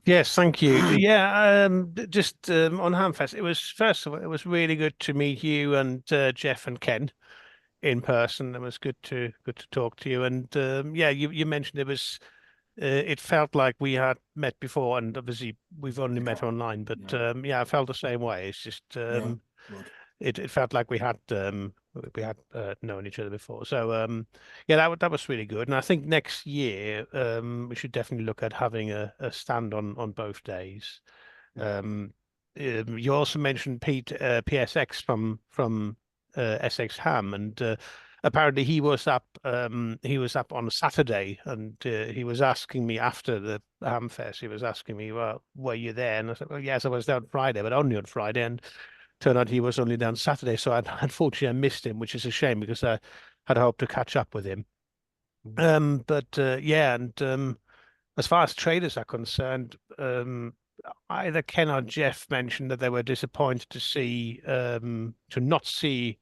Yes, thank you. Yeah, just on Hamfest, it was, first of all, it was really good to meet you and Geoff and Ken in person. It was good to talk to you. And yeah, you mentioned it was, it felt like we had met before, and obviously we've only met online. But yeah, I felt the same way. It's just it felt like we had known each other before. So yeah, that was really good. And I think next year we should definitely look at having a stand on both days. You also mentioned Pete PSX from Essex Ham, and apparently he was up on Saturday, and he was asking me after the Hamfest. He was asking me, well, were you there? And I said, well, yes, I was there on Friday, but only on Friday. And turned out he was only down Saturday, so unfortunately I missed him, which is a shame because I had hoped to catch up with him. But yeah, and as far as traders are concerned, either Ken or Geoff mentioned that they were disappointed to not see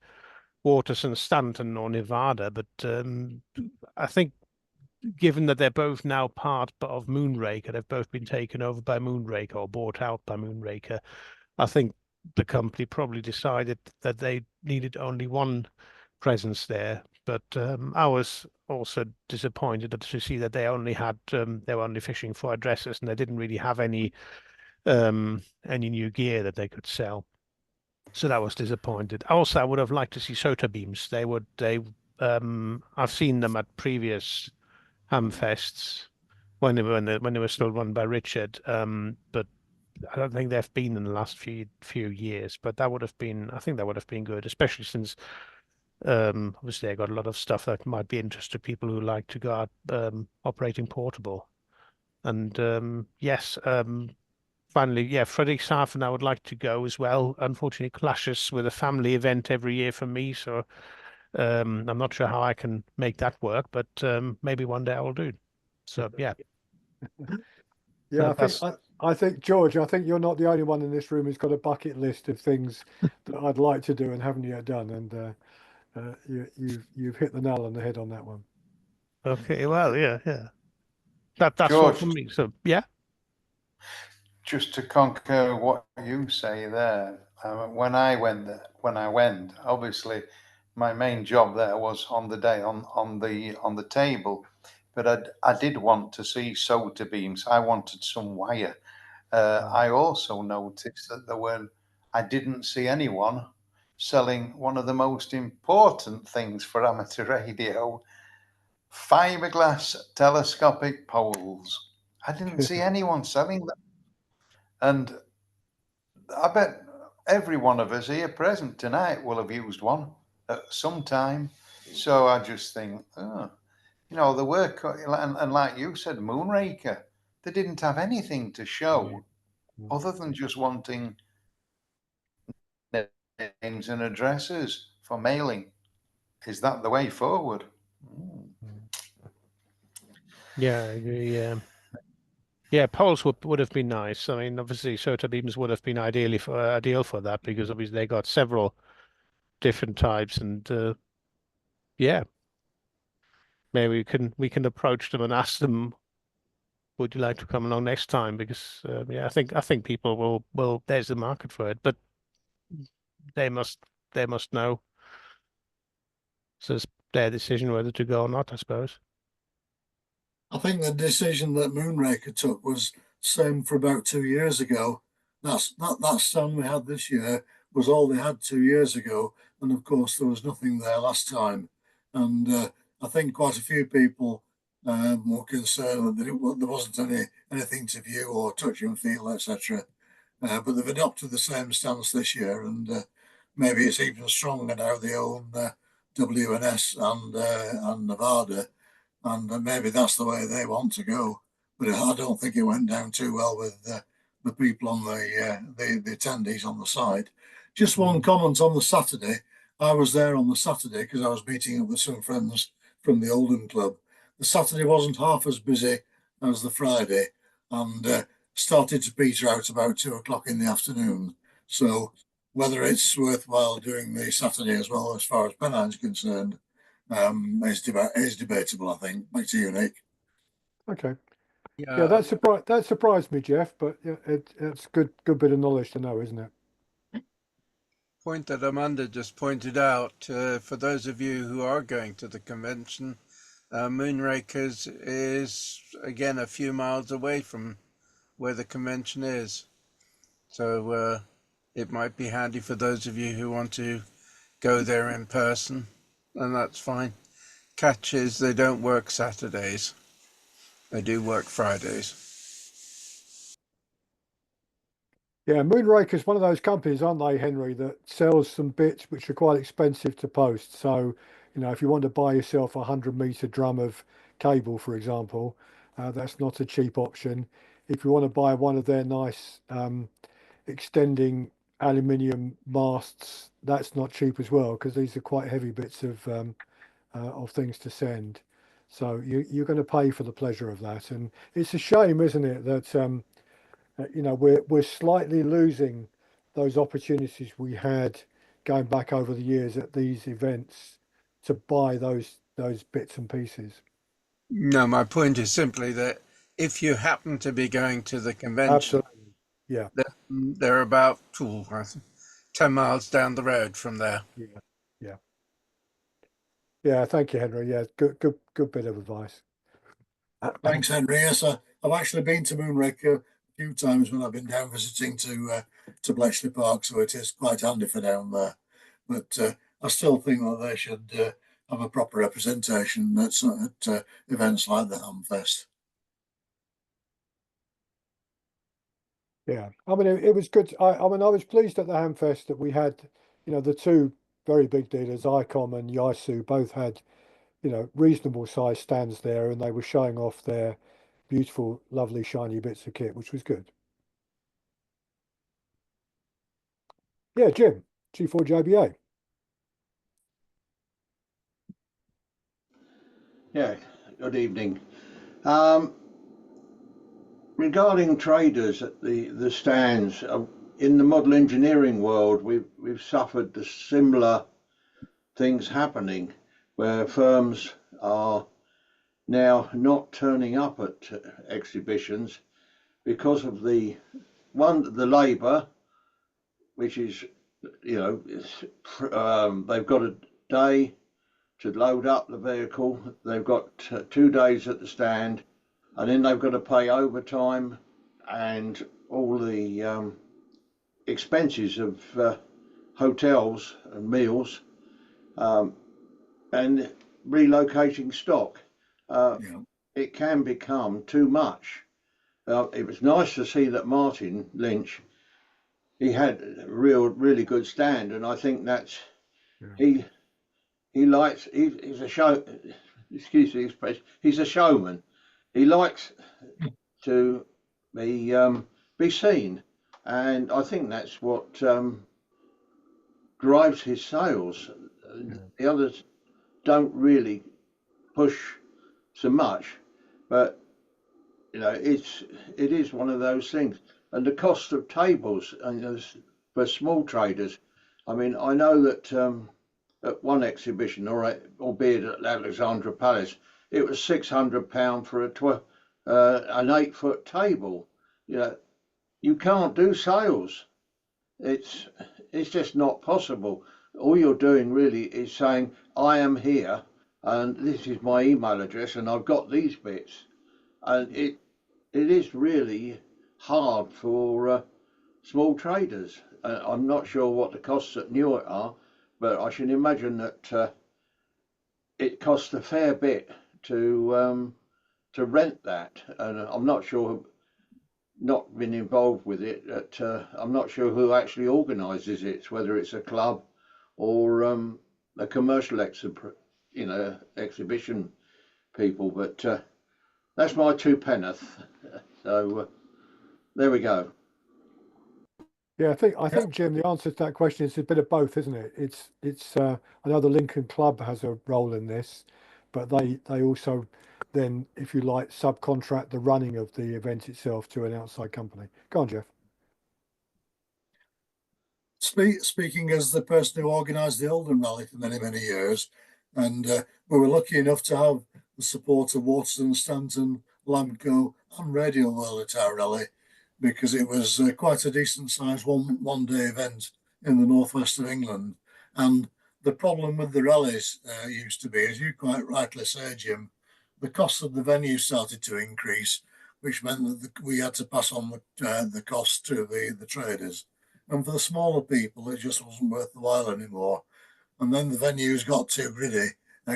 Waters and Stanton or Nevada, but I think given that they're both now part of Moonraker, they've both been taken over by Moonraker or bought out by Moonraker. I think the company probably decided that they needed only one presence there. But I was also disappointed to see that they only had they were only fishing for addresses, and they didn't really have any new gear that they could sell. So that was disappointed. Also, I would have liked to see Sota beams. I've seen them at previous Hamfests when they were still run by Richard, but I don't think they've been in the last few years. But I think that would have been good, especially since obviously I got a lot of stuff that might be interesting to people who like to go out operating portable. And yes, finally, yeah, Frederikshavn I would like to go as well. Unfortunately, it clashes with a family event every year for me, so I'm not sure how I can make that work, but maybe one day I will do. So yeah. Yeah, I think George, I think you're not the only one in this room who's got a bucket list of things that I'd like to do and haven't yet done. And you've hit the nail on the head on that one. Okay, well, yeah. That's George, all from me. So yeah. Just to concur what you say there, when I went, obviously my main job there was on the day on the table, but I did want to see Sota beams. I wanted some wire. I also noticed that I didn't see anyone selling one of the most important things for amateur radio, fiberglass telescopic poles. I didn't see anyone selling them. And I bet every one of us here present tonight will have used one at some time. So I just think, the work, and like you said, Moonraker, they didn't have anything to show other than just wanting names and addresses for mailing. Is that the way forward? Yeah, I agree. Yeah, poles would have been nice. I mean, obviously, Sota beams would have been ideal for that, because obviously they got several different types, and yeah, maybe we can approach them and ask them, would you like to come along next time? Because yeah, I think people will. There's a market for it, but they must know. So it's their decision whether to go or not, I suppose. I think the decision that Moonraker took was same for about 2 years ago. That stand we had this year was all they had 2 years ago, and of course there was nothing there last time. And I think quite a few people were concerned that there wasn't anything to view or touch and feel, etc. But they've adopted the same stance this year, and maybe it's even stronger now. They own WNS and Nevada, and maybe that's the way they want to go. But I don't think it went down too well with the people on the attendees on the side. Just one comment on the Saturday. I was there on the Saturday because I was meeting up with some friends from the Oldham Club. The Saturday wasn't half as busy as the Friday, and started to peter out about 2 o'clock in the afternoon. So whether it's worthwhile doing the Saturday as well, as far as Pennine's concerned, is debatable, I think. Back to you, Nick. Okay. Yeah, that surprised me, Geoff, but yeah, it's good bit of knowledge to know, isn't it? Point that Amanda just pointed out, for those of you who are going to the convention, Moonrakers is again a few miles away from where the convention is. So it might be handy for those of you who want to go there in person, and that's fine. Catch is they don't work Saturdays. They do work Fridays. Yeah, Moonraker's one of those companies, aren't they, Henry, that sells some bits which are quite expensive to post. So, if you want to buy yourself a 100-meter drum of cable, for example, that's not a cheap option. If you want to buy one of their nice extending aluminium masts, that's not cheap as well, because these are quite heavy bits of things to send. So you're going to pay for the pleasure of that. And it's a shame, isn't it, that we're slightly losing those opportunities we had going back over the years at these events to buy those bits and pieces. No, my point is simply that if you happen to be going to the convention, absolutely, yeah, they're about 10 miles down the road from there. Yeah. Thank you, Henry. Yeah, good bit of advice. Thanks, Henry. Yes, I've actually been to Moonraker a few times when I've been down visiting to Bletchley Park, so it is quite handy for down there. But I still think that they should have a proper representation at events like the Hamfest. Yeah, I mean, it was good. I was pleased at the Hamfest that we had, the two very big dealers, ICOM and Yaesu, both had, reasonable size stands there, and they were showing off their beautiful, lovely, shiny bits of kit, which was good. Yeah, Jim, G4JBA. Yeah, good evening. Regarding traders at the stands, in the model engineering world, we've suffered the similar things happening, where firms are now not turning up at exhibitions because of the labour, which is, they've got a day to load up the vehicle, they've got 2 days at the stand, and then they've got to pay overtime and all the expenses of hotels and meals, and relocating stock. It can become too much. It was nice to see that Martin Lynch, he had a really good stand, and I think that's he's a show. Excuse the expression. He's a showman. He likes to be seen, and I think that's what drives his sales. The others don't really push so much, but it is one of those things. And the cost of tables, for small traders, I mean, I know that at one exhibition, albeit at Alexandra Palace, it was £600 for an 8-foot table. You can't do sales. It's just not possible. All you're doing really is saying, I am here, and this is my email address, and I've got these bits. And it is really hard for small traders. I'm not sure what the costs at Newark are, but I should imagine that it costs a fair bit to rent that, and I'm not sure. Not been involved with it. That I'm not sure who actually organises it, whether it's a club or a commercial exhibition people. But that's my two penneth. So there we go. Yeah, I think Jim, the answer to that question is a bit of both, isn't it? It's I know the Lincoln Club has a role in this, but they also then, if you like, subcontract the running of the event itself to an outside company. Go on, Geoff. Speaking as the person who organised the Oldham Rally for many, many years, and we were lucky enough to have the support of Waterton, Stanton, Lamco and Radio World at our rally, because it was quite a decent sized one day event in the northwest of England. And the problem with the rallies used to be, as you quite rightly say, Jim, the cost of the venue started to increase, which meant that we had to pass on the cost to the traders. And for the smaller people, it just wasn't worth the while anymore. And then the venues got too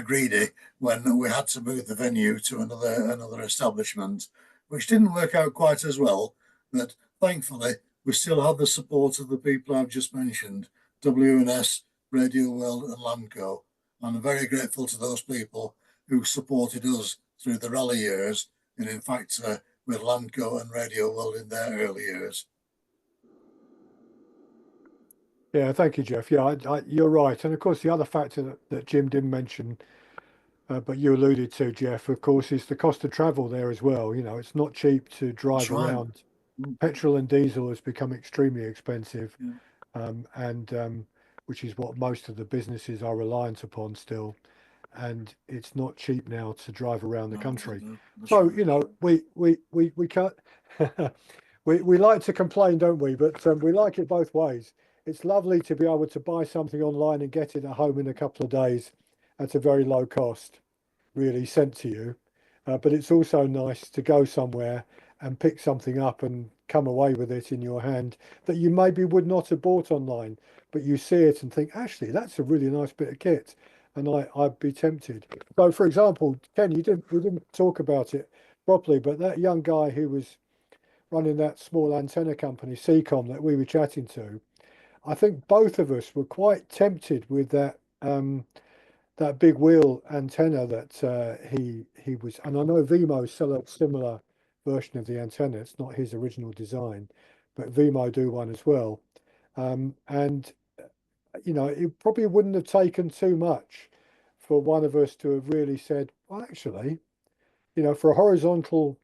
greedy when we had to move the venue to another establishment, which didn't work out quite as well. But thankfully, we still had the support of the people I've just mentioned, W&S, Radio World and Lamco. And I'm very grateful to those people who supported us through the rally years, and in fact, with Lamco and Radio World in their early years. Yeah, thank you, Geoff. Yeah, you're right. And of course, the other factor that Jim didn't mention, but you alluded to, Geoff, of course, is the cost of travel there as well. You know, it's not cheap to drive around. Petrol and diesel has become extremely expensive, which is what most of the businesses are reliant upon still. And it's not cheap now to drive around the country. So, you know, we can't, we like to complain, don't we? But we like it both ways. It's lovely to be able to buy something online and get it at home in a couple of days at a very low cost, really sent to you. But it's also nice to go somewhere and pick something up and come away with it in your hand that you maybe would not have bought online, but you see it and think, actually, that's a really nice bit of kit. And I'd be tempted. So, for example, Ken, we didn't talk about it properly, but that young guy who was running that small antenna company, Seacom, that we were chatting to, I think both of us were quite tempted with that that big wheel antenna that he was, and I know Vimo sell a similar version of the antenna. It's not his original design, but Vimo do one as well. And you know, it probably wouldn't have taken too much for one of us to have really said, well, actually, you know, for a horizontal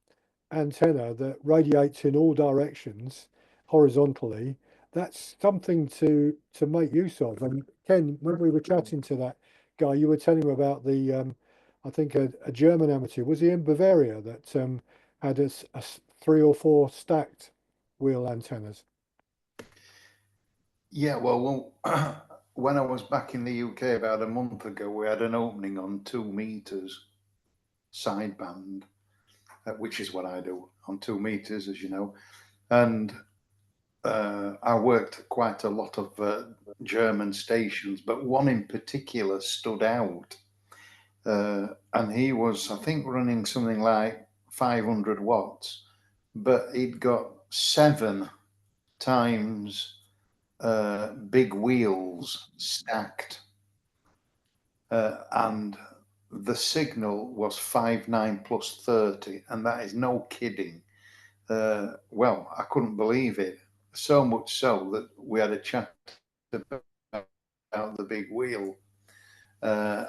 antenna that radiates in all directions horizontally, that's something to make use of. And Ken, when we were chatting to that guy, you were telling him about the I think a German amateur, was he in Bavaria, that had a 3 or 4 stacked wheel antennas? Yeah, well, when I was back in the UK about a month ago, we had an opening on 2 meters sideband, which is what I do on 2 meters, as you know. And I worked quite a lot of German stations, but one in particular stood out. And he was, I think, running something like 500 watts, but he'd got 7 times big wheels stacked, and the signal was 5.9 plus 30, and that is no kidding. Well, I couldn't believe it, so much so that we had a chat about the big wheel. I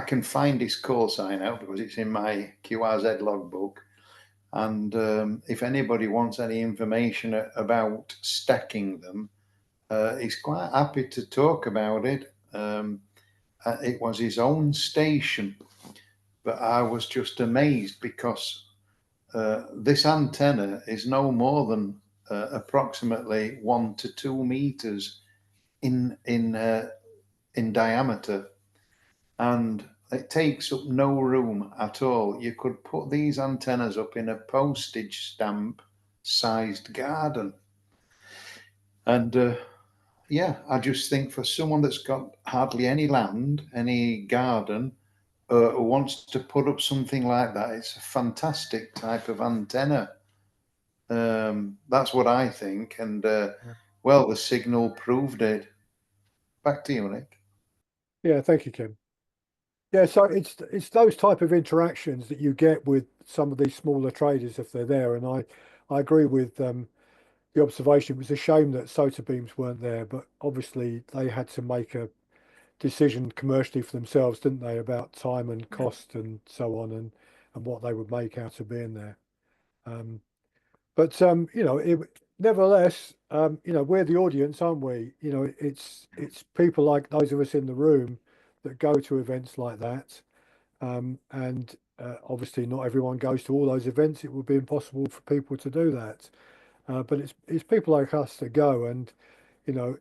can find his call sign out because it's in my QRZ logbook. And if anybody wants any information about stacking them, he's quite happy to talk about it. It was his own station, but I was just amazed because this antenna is no more than approximately 1 to 2 meters in diameter, and it takes up no room at all. You could put these antennas up in a postage stamp sized garden. And yeah, I just think for someone that's got hardly any land, any garden, who wants to put up something like that, it's a fantastic type of antenna. That's what I think. And well, the signal proved it. Back to you, Nick. Yeah, thank you, Kim. Yeah, so it's those type of interactions that you get with some of these smaller traders if they're there, and I agree with the observation. It was a shame that SOTA beams weren't there, but obviously they had to make a decision commercially for themselves, didn't they, about time and cost and so on, and what they would make out of being there. But you know, nevertheless, you know, we're the audience, aren't we? You know, it's people like those of us in the room that go to events like that, and obviously not everyone goes to all those events. It would be impossible for people to do that, but it's people like us that go, and you know,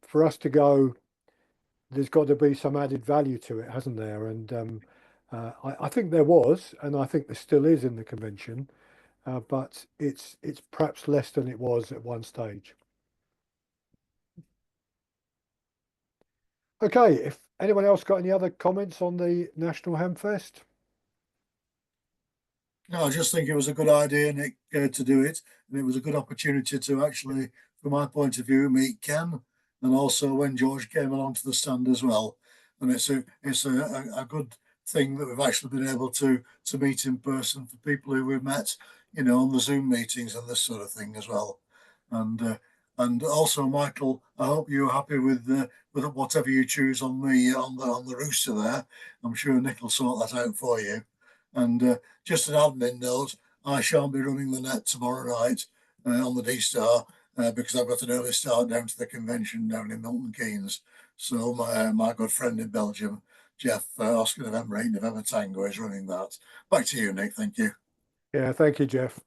for us to go, there's got to be some added value to it, hasn't there? And I think there was, and I think there still is in the convention, but it's perhaps less than it was at one stage. Okay, if anyone else got any other comments on the National Hamfest? No, I just think it was a good idea, Nick, to do it, and it was a good opportunity to actually, from my point of view, meet Ken, and also when George came along to the stand as well. And it's a good thing that we've actually been able to meet in person for people who we've met, you know, on the Zoom meetings and this sort of thing as well. And also, Michael, I hope you're happy with whatever you choose on the rooster there. I'm sure Nick will sort that out for you. And just an admin note, I shan't be running the net tomorrow night on the D-Star because I've got an early start down to the convention down in Milton Keynes. So my good friend in Belgium, Geoff, Oscar November 8 November Tango, is running that. Back to you, Nick. Thank you. Yeah, thank you, Geoff.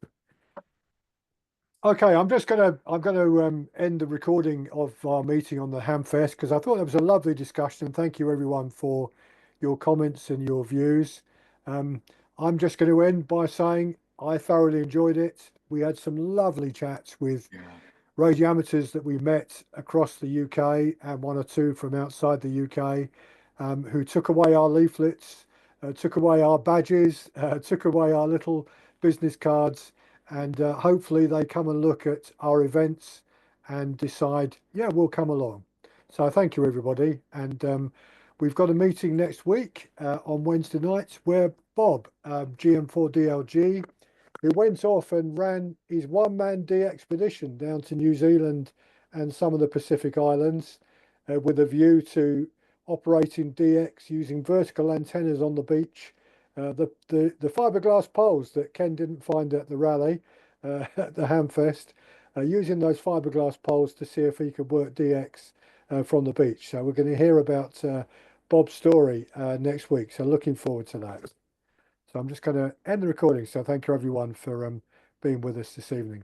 Okay, I'm gonna end the recording of our meeting on the Hamfest because I thought it was a lovely discussion. Thank you everyone for your comments and your views. I'm just going to end by saying I thoroughly enjoyed it. We had some lovely chats with radio amateurs that we met across the UK and one or two from outside the UK who took away our leaflets, took away our badges, took away our little business cards, and hopefully they come and look at our events and decide, yeah, we'll come along. So thank you, everybody. And we've got a meeting next week on Wednesday night where Bob, GM4DLG, who went off and ran his one-man D expedition down to New Zealand and some of the Pacific Islands with a view to operating DX using vertical antennas on the beach. The fiberglass poles that Ken didn't find at the rally, at the Hamfest, using those fiberglass poles to see if he could work DX from the beach. So we're going to hear about Bob's story next week. So looking forward to that. So I'm just going to end the recording. So thank you everyone for being with us this evening.